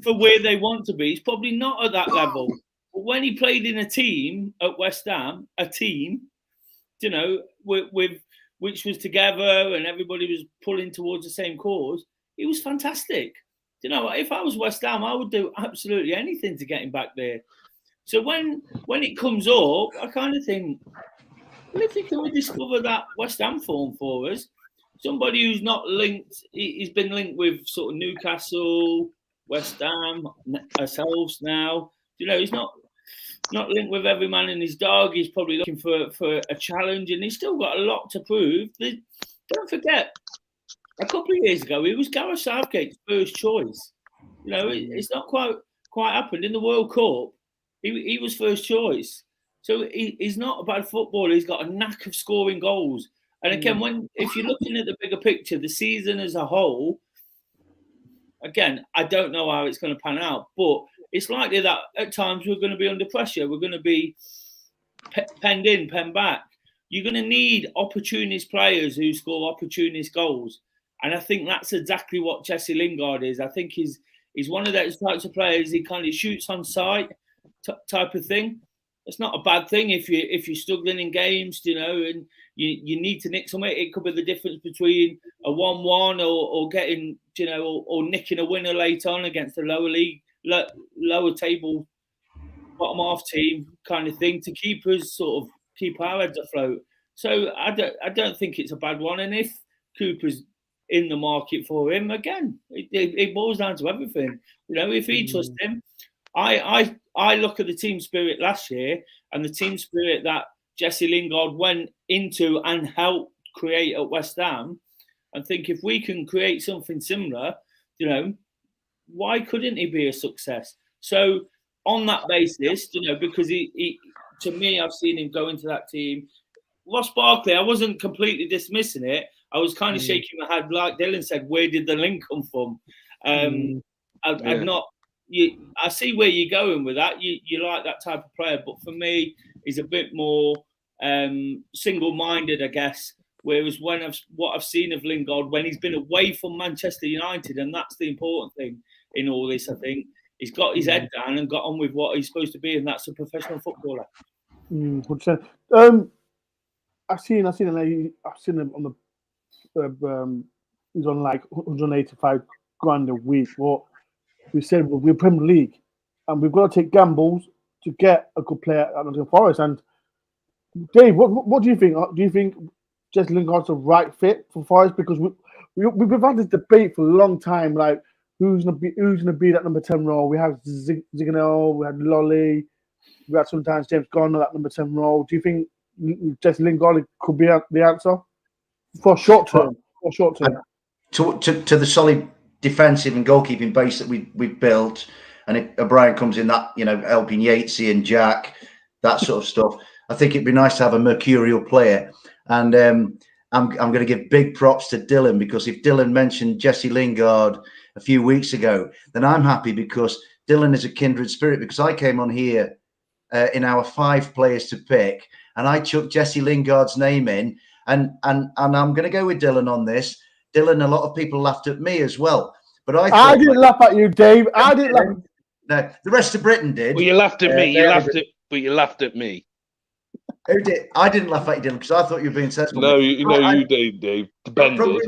For where they want to be, he's probably not at that level. But when he played in a team at West Ham, with which was together and everybody was pulling towards the same cause, he was fantastic. If I was West Ham, I would do absolutely anything to get him back there. So when it comes up, I kind of think, well, if he can discover that West Ham form for us, somebody who's not linked, he's been linked with sort of Newcastle, West Ham, ourselves now. He's not linked with every man and his dog. He's probably looking for a challenge, and he's still got a lot to prove. Don't forget, a couple of years ago, he was Gareth Southgate's first choice. It's not quite happened in the World Cup. He was first choice. So he's not a bad footballer. He's got a knack of scoring goals. And again, if you're looking at the bigger picture, the season as a whole, again, I don't know how it's going to pan out, but it's likely that at times we're going to be under pressure. We're going to be penned in, penned back. You're going to need opportunist players who score opportunist goals. And I think that's exactly what Jesse Lingard is. I think he's one of those types of players. He kind of shoots on sight type of thing. It's not a bad thing if you're struggling in games, and you need to nick something. It could be the difference between a 1-1 or getting, or nicking a winner late on against a lower table, bottom half team kind of thing to keep our heads afloat. So I don't think it's a bad one. And if Cooper's in the market for him, again, it boils down to everything. If he trusts him, I look at the team spirit last year and the team spirit that Jesse Lingard went into and helped create at West Ham, and think if we can create something similar, why couldn't he be a success? So on that basis, because he to me, I've seen him go into that team. Ross Barkley, I wasn't completely dismissing it. I was kind of shaking my head, like Dylan said, where did the link come from? I'd not. I see where you're going with that. You like that type of player, but for me, he's a bit more single-minded, I guess. Whereas what I've seen of Lingard when he's been away from Manchester United, and that's the important thing in all this, I think, he's got his head down and got on with what he's supposed to be, and that's a professional footballer. 100%. I've seen him on the he's on like 185 grand a week. But we said we're Premier League, and we've got to take gambles to get a good player at Nottingham Forest. And Dave, what do you think? Do you think Jesse Lingard's the right fit for Forest? Because we've had this debate for a long time, like who's gonna be that number 10 role. We have Ziganel, we had Lolly, we had sometimes James Garner that number 10 role. Do you think Jesse Lingard could be the answer for short term? To the solid defensive and goalkeeping base that we've built, and if O'Brien comes in, that helping Yatesy and Jack, that sort of stuff, I think it'd be nice to have a mercurial player. And I'm going to give big props to Dylan, because if Dylan mentioned Jesse Lingard a few weeks ago, then I'm happy, because Dylan is a kindred spirit. Because I came on here in our 5 players to pick, and I chucked Jesse Lingard's name in, and I'm going to go with Dylan on this. Dylan, a lot of people laughed at me as well, but I didn't laugh at you, Dave. I didn't laugh. No, the rest of Britain did. Well, you laughed at me. But you laughed at me. Who did? I didn't laugh at you, Dylan, because I thought you were being sensible. No, you did, Dave. Probably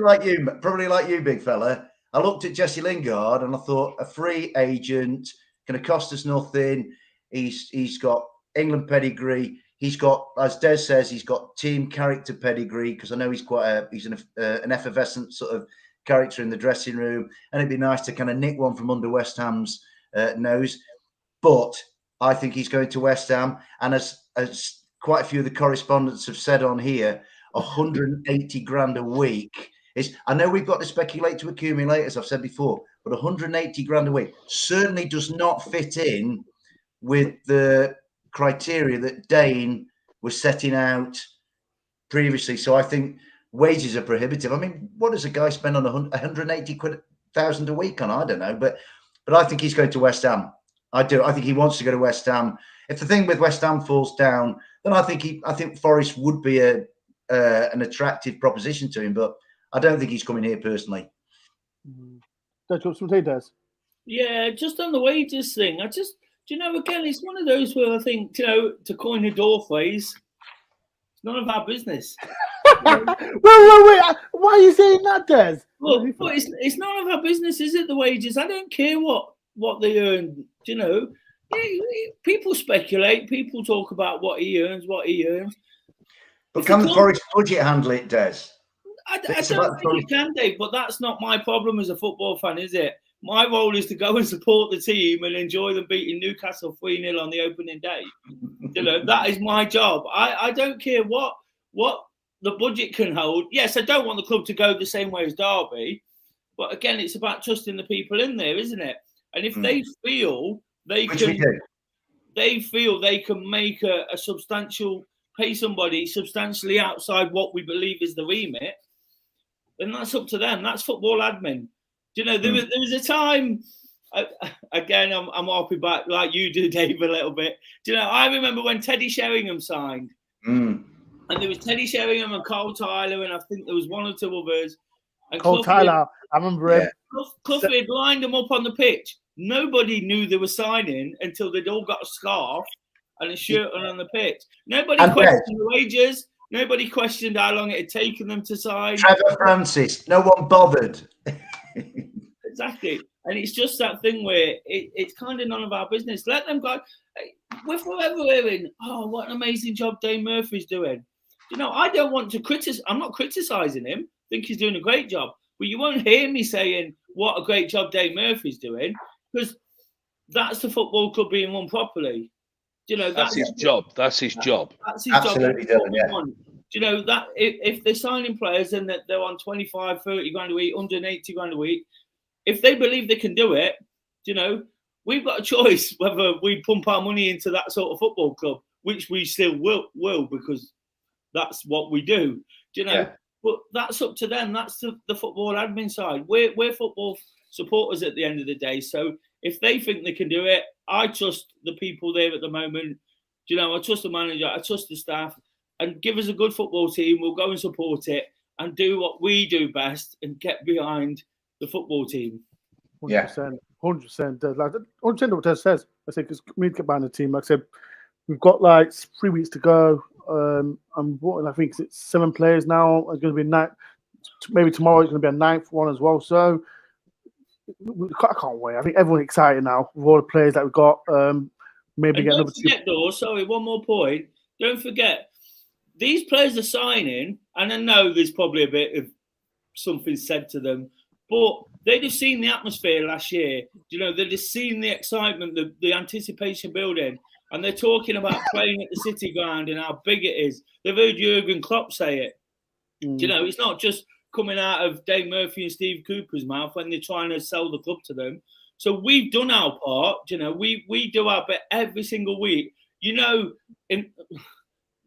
like you, big fella. I looked at Jesse Lingard and I thought, a free agent, going to cost us nothing. He's got England pedigree. He's got, as Des says, he's got team character pedigree, because I know he's he's an effervescent sort of character in the dressing room, and it'd be nice to kind of nick one from under West Ham's nose. But I think he's going to West Ham, and as quite a few of the correspondents have said on here, 180 grand a week is. I know we've got to speculate to accumulate, as I've said before, but 180 grand a week certainly does not fit in with the criteria that Dane was setting out previously. So I think wages are prohibitive. I mean, what does a guy spend on 180,000 a week on? I don't know, but I think he's going to West Ham. I do. I think he wants to go to West Ham. If the thing with West Ham falls down, then I think Forest would be an attractive proposition to him, but I don't think he's coming here personally. Yeah, just on the wages thing, again, it's one of those where I think, to coin a door phrase, it's none of our business. Wait, why are you saying that, Des? Well, it's none of our business, is it, the wages? I don't care what they earn, people speculate, people talk about what he earns. But can the Forest budget handle it, Des? I don't think it can, Dave, but that's not my problem as a football fan, is it? My role is to go and support the team and enjoy them beating Newcastle 3-0 on the opening day. That is my job. I don't care what the budget can hold. Yes, I don't want the club to go the same way as Derby, but again, it's about trusting the people in there, isn't it? And if they feel they can make a substantial, pay somebody substantially outside what we believe is the remit, then that's up to them. That's football admin. There was a time, again, I'm harping back like you do, Dave, a little bit. I remember when Teddy Sheringham signed, and there was Teddy Sheringham and Cole Tyler, and I think there was one or two others. And Cole Tyler, I remember him. Cloughley had lined them up on the pitch. Nobody knew they were signing until they'd all got a scarf and a shirt on the pitch. Nobody questioned the wages. Nobody questioned how long it had taken them to sign. Trevor Francis, no one bothered. Exactly. And it's just that thing where it's kind of none of our business. Let them go. We're forever hearing, what an amazing job Dave Murphy's doing. I don't want to criticize. I'm not criticizing him. I think he's doing a great job. But you won't hear me saying what a great job Dave Murphy's doing, because that's the football club being run properly. That's his job. That's his job. That's his Absolutely job. Yeah. That if they're signing players and that they're on 25, 30 grand a week, 180 grand a week, if they believe they can do it, we've got a choice whether we pump our money into that sort of football club, which we still will because that's what we do. But that's up to them. That's the football admin side. We're football supporters at the end of the day. So if they think they can do it, I trust the people there at the moment. I trust the manager. I trust the staff. And give us a good football team. We'll go and support it and do what we do best and get behind the football team. 100%. 100%. Like 100% what Ted says. I think it's we need to get behind the team. Like I said, we've got like 3 weeks to go. I think it's 7 players now. It's going to be maybe tomorrow it's going to be a 9th one as well. So I can't wait. I think everyone's excited now with all the players that we've got. Maybe get another. Sorry, one more point. Don't forget, these players are signing, and I know there's probably a bit of something said to them, but they'd have seen the atmosphere last year. They'd have seen the excitement, the anticipation building, and they're talking about playing at the City Ground and how big it is. They've heard Jurgen Klopp say it. It's not just coming out of Dave Murphy and Steve Cooper's mouth when they're trying to sell the club to them. So we've done our part. We do our bit every single week.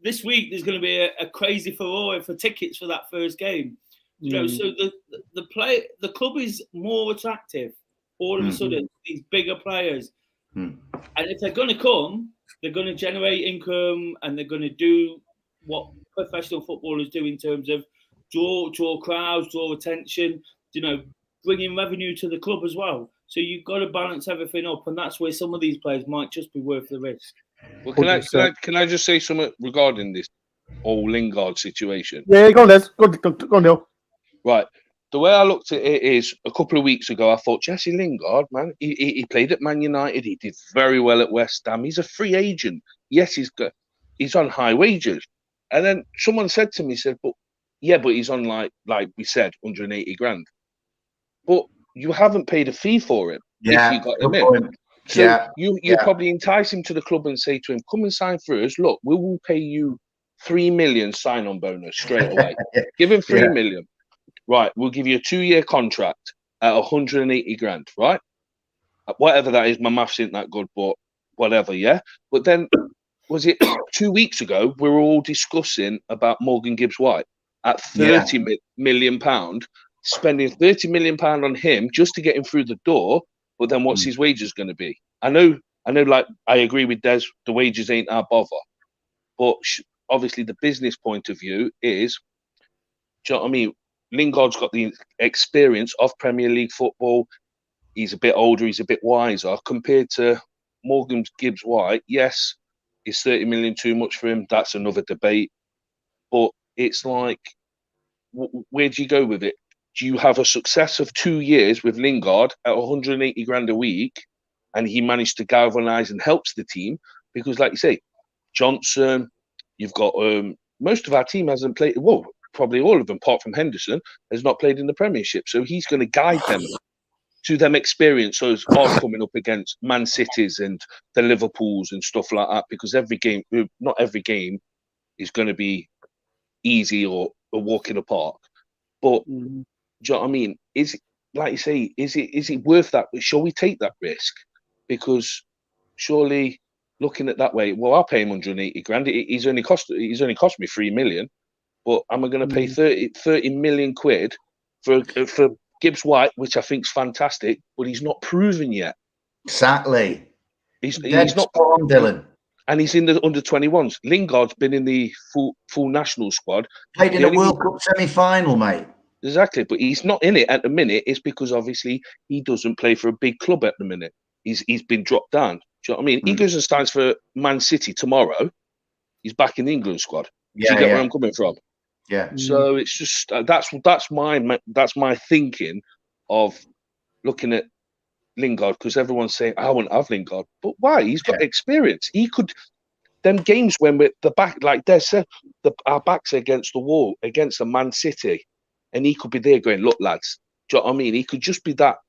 This week there's going to be a crazy furore for tickets for that first game. So the club is more attractive all of a sudden. These bigger players, and if they're going to come, they're going to generate income, and they're going to do what professional footballers do in terms of draw crowds, draw attention, bringing revenue to the club as well. So you've got to balance everything up, and that's where some of these players might just be worth the risk. Well, can I just say something regarding this whole Lingard situation? Yeah, go on, Des. Go on, Neil. Right. The way I looked at it is, a couple of weeks ago, I thought Jesse Lingard, man, he played at Man United. He did very well at West Ham. He's a free agent. Yes, he's on high wages. And then someone said to me, but he's on like we said, 180 grand. But you haven't paid a fee for him if you got him in. So you probably entice him to the club and say to him, come and sign for us. Look, we will pay you 3 million sign-on bonus straight away. Give him 3 million. Right, we'll give you a 2-year contract at 180 grand, right? Whatever that is, my maths isn't that good, but whatever, yeah? But then, was it 2 weeks ago, we were all discussing about Morgan Gibbs-White at £30 million, spending £30 million on him just to get him through the door, but then what's his wages going to be? I know, like, I agree with Des, the wages ain't our bother, but obviously the business point of view is, do you know what I mean? Lingard's got the experience of Premier League football. He's a bit older. He's a bit wiser compared to Morgan Gibbs-White. Yes, is 30 million too much for him? That's another debate. But it's like, where do you go with it? Do you have a success of 2 years with Lingard at 180 grand a week, and he managed to galvanise and helps the team? Because, like you say, Johnson, you've got most of our team hasn't played. Well, probably all of them, apart from Henderson, has not played in the Premiership. So he's going to guide them to them experience. So it's all coming up against Man Cities and the Liverpools and stuff like that, because not every game is going to be easy or a walk in the park. But do you know what I mean? Is it, like you say, is it worth that? Shall we take that risk? Because surely, looking at that way, well, I'll pay him 180 grand. He's only cost me 3 million. But am I going to pay 30 million quid for Gibbs-White, which I think is fantastic, but he's not proven yet. Exactly. He's not on, Dylan. And he's in the under-21s. Lingard's been in the full national squad. Played in a World Cup semi-final, mate. Exactly, but he's not in it at the minute. It's because obviously he doesn't play for a big club at the minute. He's been dropped down. Do you know what I mean? He goes and stands for Man City tomorrow. He's back in the England squad. Do you get where I'm coming from? Yeah. So it's just that's my thinking of looking at Lingard, because everyone's saying I won't have Lingard, but why? He's got experience. He could. Them games when we're the back, like they said, our backs against the wall against the Man City, and he could be there going, "Look, lads." Do you know what I mean? He could just be that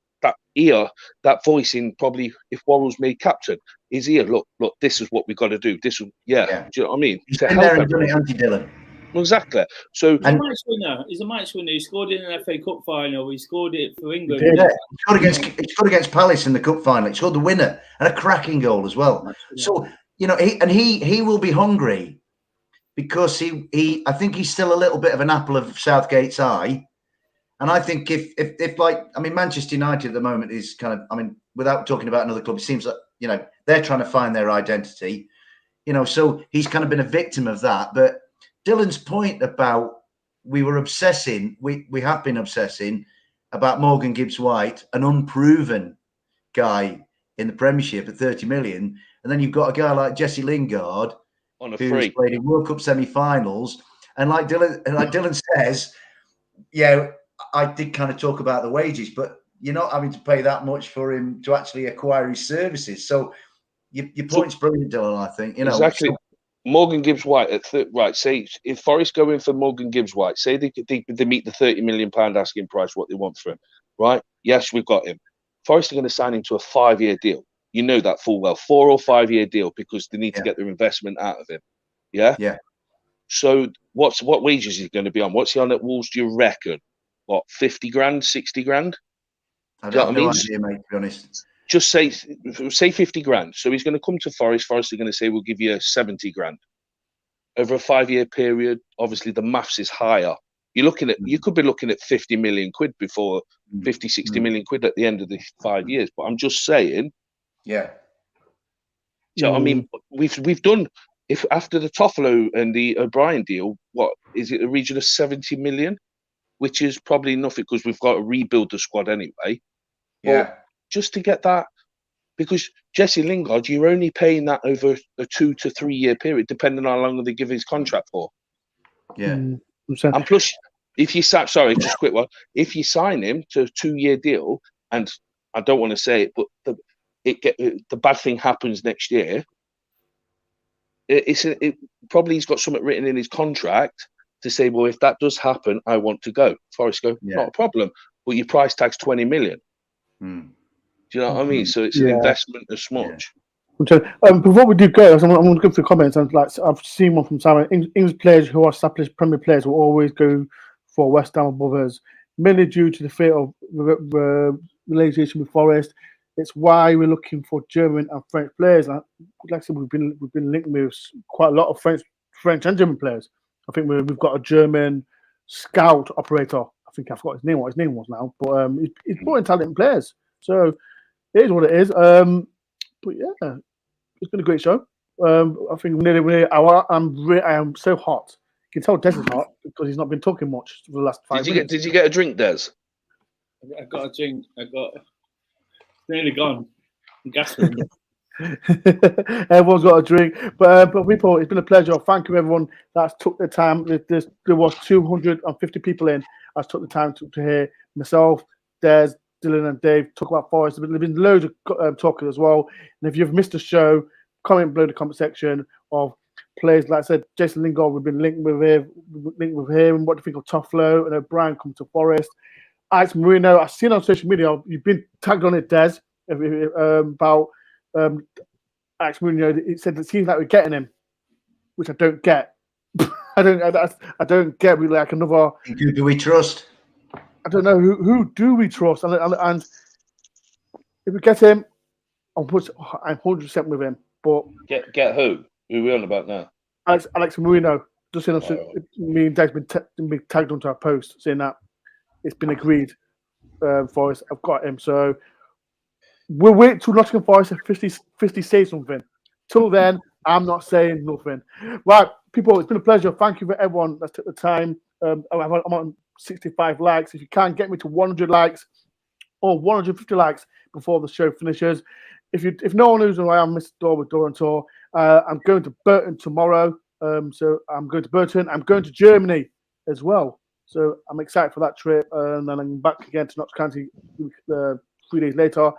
ear, that voice in probably if Worrell's made captain, his ear. Look, this is what we got to do. This is Do you know what I mean? He's been there and done it, hasn't he, Dylan? Exactly. So he's a match winner. He scored in an FA Cup final. He scored it for England. Yeah, he scored against Palace in the cup final. He scored the winner and a cracking goal as well. So he will be hungry because he I think he's still a little bit of an apple of Southgate's eye. And I think if Manchester United at the moment is kind of, without talking about another club, it seems like they're trying to find their identity. So he's kind of been a victim of that, but. Dylan's point about we have been obsessing about Morgan Gibbs-White, an unproven guy in the Premiership at 30 million. And then you've got a guy like Jesse Lingard, on a who's free. played in World Cup semi-finals. And like Dylan says, yeah, I did kind of talk about the wages, but you're not having to pay that much for him to actually acquire his services. So your point's brilliant, Dylan. I think exactly. Morgan Gibbs-White right. Say if Forest go in for Morgan Gibbs-White, say they meet the £30 million asking price, what they want for him, right? Yes, we've got him. Forest are going to sign him to a 5-year deal. You know that full well, 4 or 5 year deal, because they need to get their investment out of him. Yeah. Yeah. So what wages is he going to be on? What's he on at Wolves? Do you reckon? What, 50 grand, 60 grand? I don't know what I mean? Idea, mate, to be honest. Just say 50 grand. So he's going to come to Forest. Forest are going to say, we'll give you 70 grand. Over a 5-year period, obviously the maths is higher. You could be looking at 50 million quid before 50, 60 million quid at the end of the 5 years. But I'm just saying. Yeah. So I mean, we've done, if after the Toffolo and the O'Brien deal, what is it, a region of 70 million, which is probably nothing because we've got to rebuild the squad anyway. Yeah. But just to get that, because Jesse Lingard, you're only paying that over a 2 to 3 year period, depending on how long they give his contract for. Yeah. And plus, if you just quick one, if you sign him to a 2-year deal, and I don't want to say it, but the bad thing happens next year, probably he's got something written in his contract to say, well, if that does happen, I want to go. Forest go, not a problem, but your price tag's 20 million. Do you know what I mean? So it's an investment as much. Before we do go, I'm going to go through comments. And I've seen one from Simon. English players who are established Premier players will always go for West Ham above us, mainly due to the fate of relegation with Forest. It's why we're looking for German and French players. Like I said, we've been linked with quite a lot of French and German players. I think we've got a German scout operator. I think I forgot what his name was now, but he's brought in talented players. So it is what it is. But yeah, it's been a great show. I think I am so hot. You can tell Des is hot because he's not been talking much for the last 5 minutes. Did you get a drink, Des? I got a drink. Nearly gone. I'm gasping. Everyone's got a drink, but people, it's been a pleasure. Thank you, everyone that's took the time. There was 250 people in. I took the time to hear myself, Des, Dylan, and Dave talk about Forest. There's been loads of talking as well. And if you've missed the show, comment below the comment section of players. Like I said, Jason Lingard, we've been linked with him. What do you think of Toffolo and O'Brien coming to Forest? Alex Moreno, I've seen on social media, you've been tagged on it, Des, about Alex Moreno. It said it seems like we're getting him, which I don't get. I don't get really like another. Who do we trust? I don't know who do we trust, and if we get him, I'm 100% with him. But get who? Who are we on about now? Alex Moreno. Just saying, me and Dag's been tagged onto our post saying that it's been agreed for us. I've got him, so we'll wait till Nottingham Forest at 50 say something. Till then, I'm not saying nothing. Right, people, it's been a pleasure. Thank you for everyone that took the time. I'm on 65 likes. If you can get me to 100 likes or 150 likes before the show finishes. If no one knows who I am, Mr. Dore with DoreOnTour, I'm going to Burton tomorrow. So I'm going to Burton. I'm going to Germany as well. So I'm excited for that trip. And then I'm back again to Notts County 3 days later.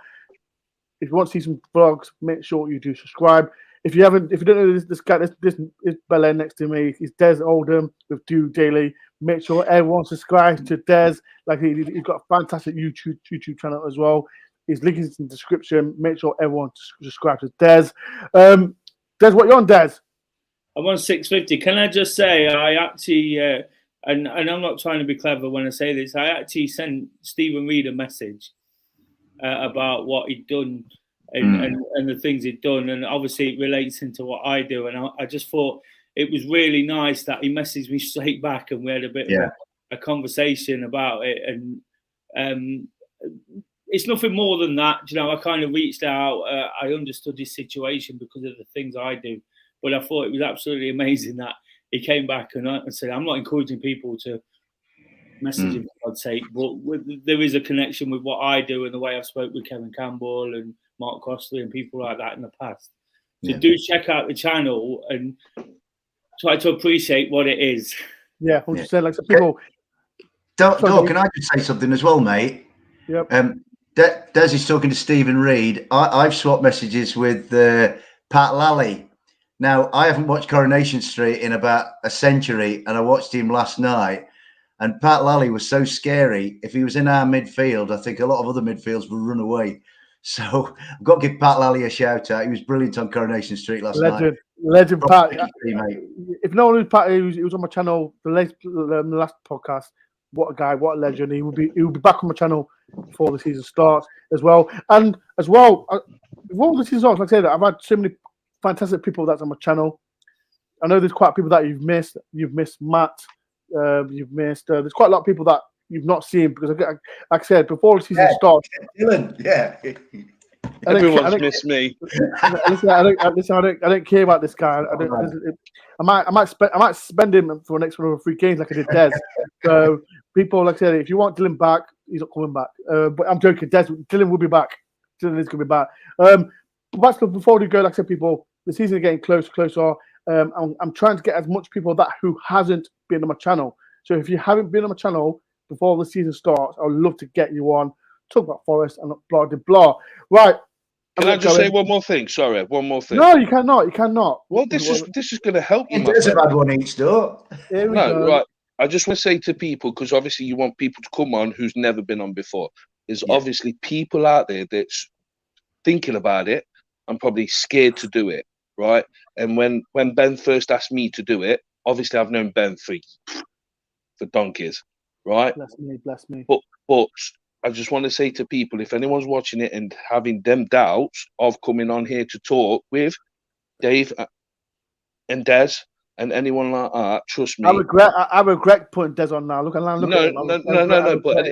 If you want to see some vlogs, make sure you do subscribe. If you don't know this guy, this is Bella next to me. He's Des Oldham with Do Daily. Make sure everyone subscribes to Des. Like he's got a fantastic YouTube channel as well. His link is in the description. Make sure everyone subscribes to Des. Des, what you on, Des? I'm on 650. Can I just say I actually, and I'm not trying to be clever when I say this, I actually sent Stephen Reed a message about what he'd done and the things he'd done, and obviously it relates into what I do. And I just thought it was really nice that he messaged me straight back, and we had a bit of a conversation about it. And it's nothing more than that. You know, I kind of reached out. I understood his situation because of the things I do. But I thought it was absolutely amazing that he came back and said, I'm not encouraging people to message him for God's sake, but there is a connection with what I do and the way I've spoke with Kevin Campbell and Mark Crossley and people like that in the past. So do check out the channel and try to appreciate what it is. Yeah, 100%. Like some people, Dor, can I just say something as well, mate? Yep. Des is talking to Stephen Reed. I've swapped messages with Pat Lally. Now, I haven't watched Coronation Street in about a century, and I watched him last night. And Pat Lally was so scary. If he was in our midfield, I think a lot of other midfields would run away. So I've got to give Pat Lally a shout out. He was brilliant on Coronation Street last night. Legend, Pat. Mate. If no one knew Pat, he was on my channel the last podcast. What a guy! What a legend! He will be back on my channel before the season starts as well. And as well, before the season starts, like I said, I've had so many fantastic people that's on my channel. I know there's quite a people that you've missed. You've missed Matt. You've missed. There's quite a lot of people that you've not seen because, like I said, before the season starts, Dylan, yeah. Everyone's missed me. Listen, I don't care about this guy. I might spend him for the next one of 3 games like I did Des. So people, like I said, if you want Dylan back, he's not coming back. But I'm joking. Dylan will be back. Dylan is going to be back. But before we go, like I said, people, the season is getting closer. I'm trying to get as much people who hasn't been on my channel. So if you haven't been on my channel before the season starts, I would love to get you on, talk about Forest and blah blah blah. Right. Can I just say one more thing? Sorry, one more thing. No, you cannot. You cannot. Well, this is going to help you. There's a bad one each door. Right. I just want to say to people, because obviously you want people to come on who's never been on before. There's obviously people out there that's thinking about it and probably scared to do it, right? And when Ben first asked me to do it, obviously I've known Ben for donkeys, right? Bless me. But I just want to say to people, if anyone's watching it and having them doubts of coming on here to talk with Dave and Des and anyone like that, trust me. I regret putting Des on now. Look at him. No. But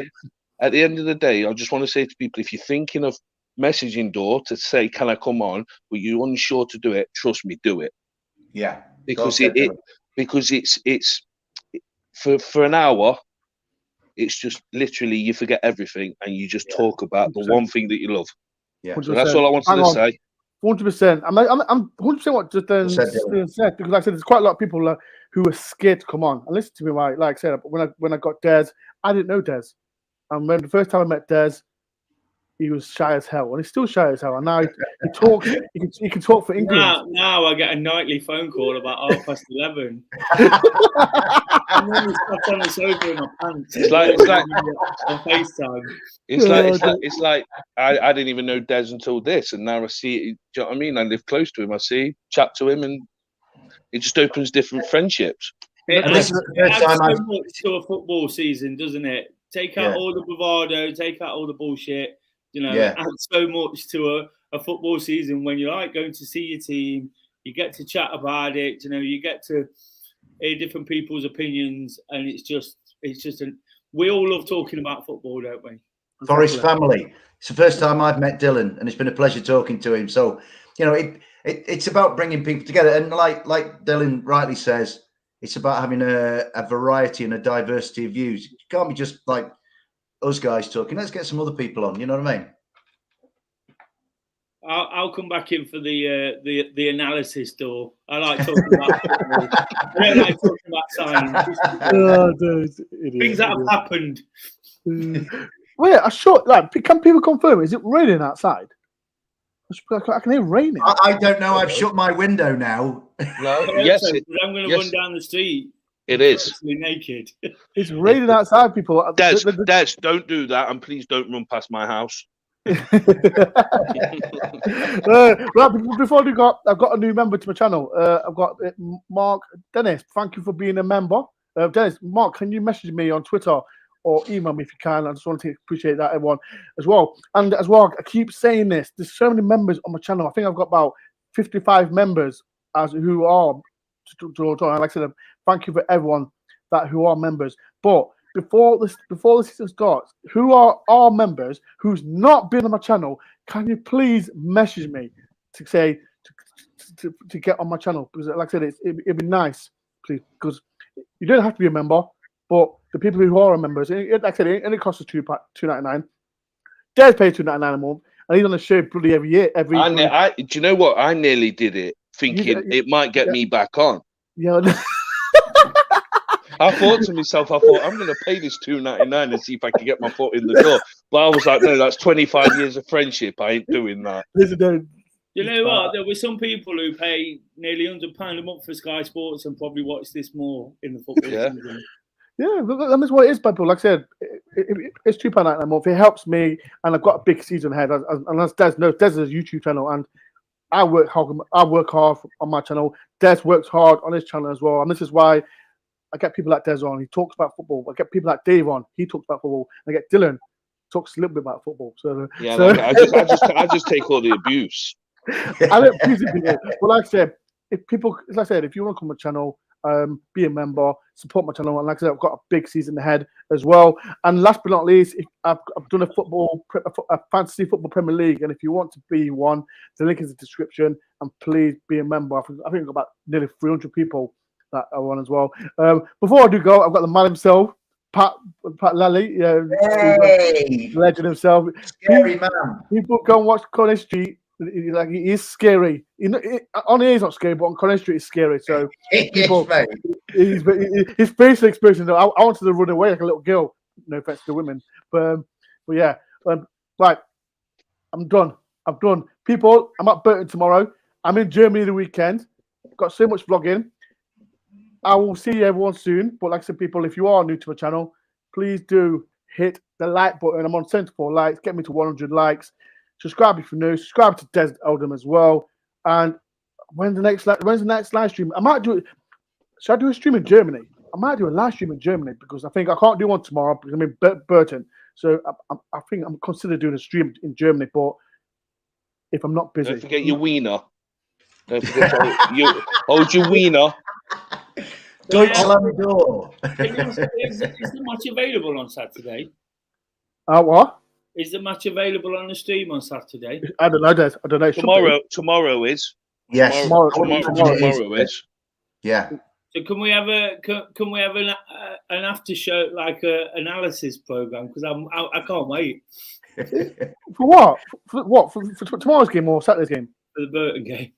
at the end of the day, I just want to say to people, if you're thinking of messaging Dor to say, can I come on, but you're unsure to do it, trust me, do it. Yeah. Because it's for an hour, it's just literally you forget everything and you just talk about 100%. The one thing that you love. Yeah. So that's all I wanted to say. 100%. I'm 100% what Dylan said, because like I said, there's quite a lot of people who are scared to come on. And listen to me, like I said, when I got Des, I didn't know Des. And when the first time I met Des, he was shy as hell, and he's still shy as hell. And now he talks. He can talk for England. Now I get a nightly phone call about 11:30. I'm only stuck on the sofa in my pants. It's like on FaceTime. It's like I didn't even know Des until this, and now I see it. Do you know what I mean? I live close to him. I see, chat to him, and it just opens different friendships. It adds so much to a football season, doesn't it? Take out all the bravado, take out all the bullshit. It adds so much to a football season when you like going to see your team. You get to chat about it. You get to hear different people's opinions, and we all love talking about football, don't we? Forest family. It's the first time I've met Dylan, and it's been a pleasure talking to him. So, it's about bringing people together, and like Dylan rightly says, it's about having a variety and a diversity of views. You can't be just like us guys talking. Let's get some other people on. You know what I mean? I'll come back in for the analysis, Dor. I like talking about football. I don't like talking about science. Things that have happened. Wait, can people confirm? Is it raining outside? I can hear raining. I don't know. I've shut my window now. No, yes. I'm going to run down the street. It is. Naked. It's raining outside, people. Des, don't do that, and please don't run past my house. Before we go, I've got a new member to my channel. I've got Mark Dennis. Thank you for being a member. Dennis, Mark, can you message me on Twitter or email me if you can? I just want to appreciate that, everyone, as well. And as well, I keep saying this. There's so many members on my channel. I think I've got about 55 members who are. Like I said, thank you for everyone who are members. But before the season starts, who are our members who's not been on my channel? Can you please message me to say to get on my channel? Because like I said, it'd be nice, please. Because you don't have to be a member, but the people who are members, like I said, it costs us $2.99. Des pays $2.99 a month, and he's on the show bloody every year. Do you know what? I nearly did it, thinking it might get me back on. Yeah. I thought to myself, I'm going to pay this $2.99 and see if I can get my foot in the door. But I was like, no, that's 25 years of friendship. I ain't doing that. You know what? There were some people who pay nearly £100 a month for Sky Sports and probably watch this more in the football season. Yeah, and that's what it is, people. Like I said, it's £2.99 a month. It helps me, and I've got a big season ahead. And as Des knows, Des is a YouTube channel, and I work hard on my channel. Des works hard on his channel as well, and this is why I get people like Des on. He talks about football. I get people like Dave on. He talks about football. And I get Dylan talks a little bit about football. So yeah, so, like, I just take all the abuse. I don't abuse people. But like I said, if you want to come to my channel, be a member, support my channel, and like I said, I've got a big season ahead as well. And last but not least, I've done a fantasy football Premier League, and if you want to be one, the link is in the description. And please be a member. I think I've got about nearly 300 people that are on as well. Before I do go, I've got the man himself, Pat Lally, legend himself. Scary man. People go and watch Coney Street. Like, he is scary. On here he's not scary, but on Coney Street he's scary. So people, his facial expression. I wanted to run away like a little girl. No offense to women, but yeah. Right, I'm done. People, I'm at Burton tomorrow. I'm in Germany the weekend. Got so much vlogging. I will see everyone soon. But like I said, people, if you are new to my channel, please do hit the like button. I'm on 74 likes. Get me to 100 likes. Subscribe if you're new. Subscribe to Des Oldham as well. And when's the next live stream? I might do it. Should I do a stream in Germany? I might do a live stream in Germany because I think I can't do one tomorrow because I'm in Burton. So I think I'm considering doing a stream in Germany. But if I'm not busy, don't forget your wiener. Don't forget to hold your wiener. Don't slam the door. Is the match available on Saturday? What? Is the match available on the stream on Saturday? I don't know, Des. I don't know. Tomorrow is. Yes. Tomorrow is. Yeah. So can we have an after show, like a analysis program? Because I can't wait. For what? For tomorrow's game or Saturday's game? For the Burton game.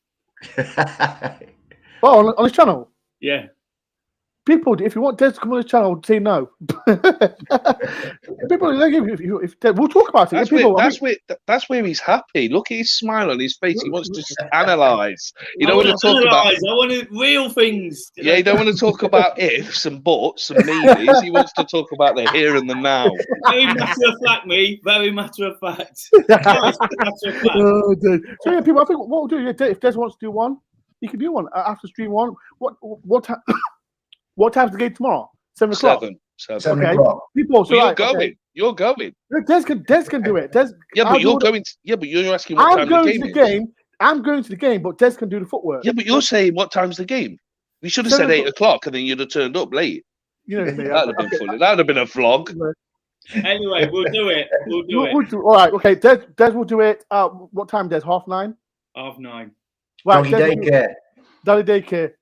Oh, on his channel? Yeah. People, if you want Des to come on his channel, say no. People, if we'll talk about it. That's where he's happy. Look at his smile on his face. He wants to analyse. You don't want to talk about. I want real things. Yeah, you don't want to talk about ifs and buts and maybes. He wants to talk about the here and the now. Very matter of fact, me. Very matter of fact. So yeah, people, I think what we'll do, if Des wants to do one, he can do one after stream one. What time? What time's the game tomorrow? 7 o'clock. 7 okay. o'clock. People, so you're right, going. Okay. You're going. Des can do it. Yeah, but you're going. Yeah, but you're asking what time the game is. I'm going to the game, but Des can do the footwork. Yeah, but you're saying what time's the game? We should have said 8 o'clock, and then you'd have turned up late. You know what I mean? That'd have been funny. That'd have been a vlog. Anyway, we'll do it. All right. Okay. Des will do it. What time, Des? 9:30? 9:30. Right. Daddy daycare.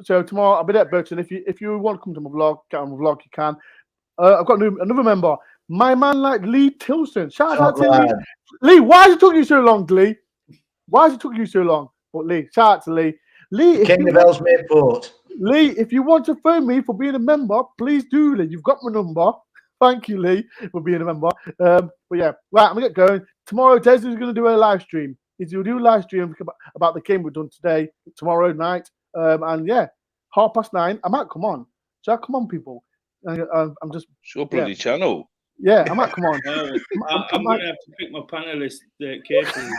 So tomorrow I'll be at Burton. If you want to come to my vlog, get on my vlog, you can. I've got another member, my man like Lee Tilson. Shout out to Lee. Lee, why has it took you so long, Lee? Why has it took you so long? But Lee, shout out to Lee. Lee, King of Ellesmere Port. Lee, if you want to phone me for being a member, please do, Lee. You've got my number. Thank you, Lee, for being a member. But yeah, right, I'm gonna get going. Tomorrow, Des is gonna do a live stream. He'll do a live stream about the game we've done today, tomorrow night. And yeah, 9:30. I might come on. So come on, people. I'm just sure bloody channel. Yeah, I might come on. I'm going to have to pick my panelists carefully.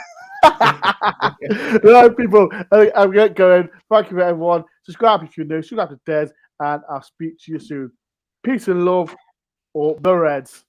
Right, people. I'm get going. Thank you for everyone. Subscribe if you're new. Subscribe to Des, and I'll speak to you soon. Peace and love, or the Reds.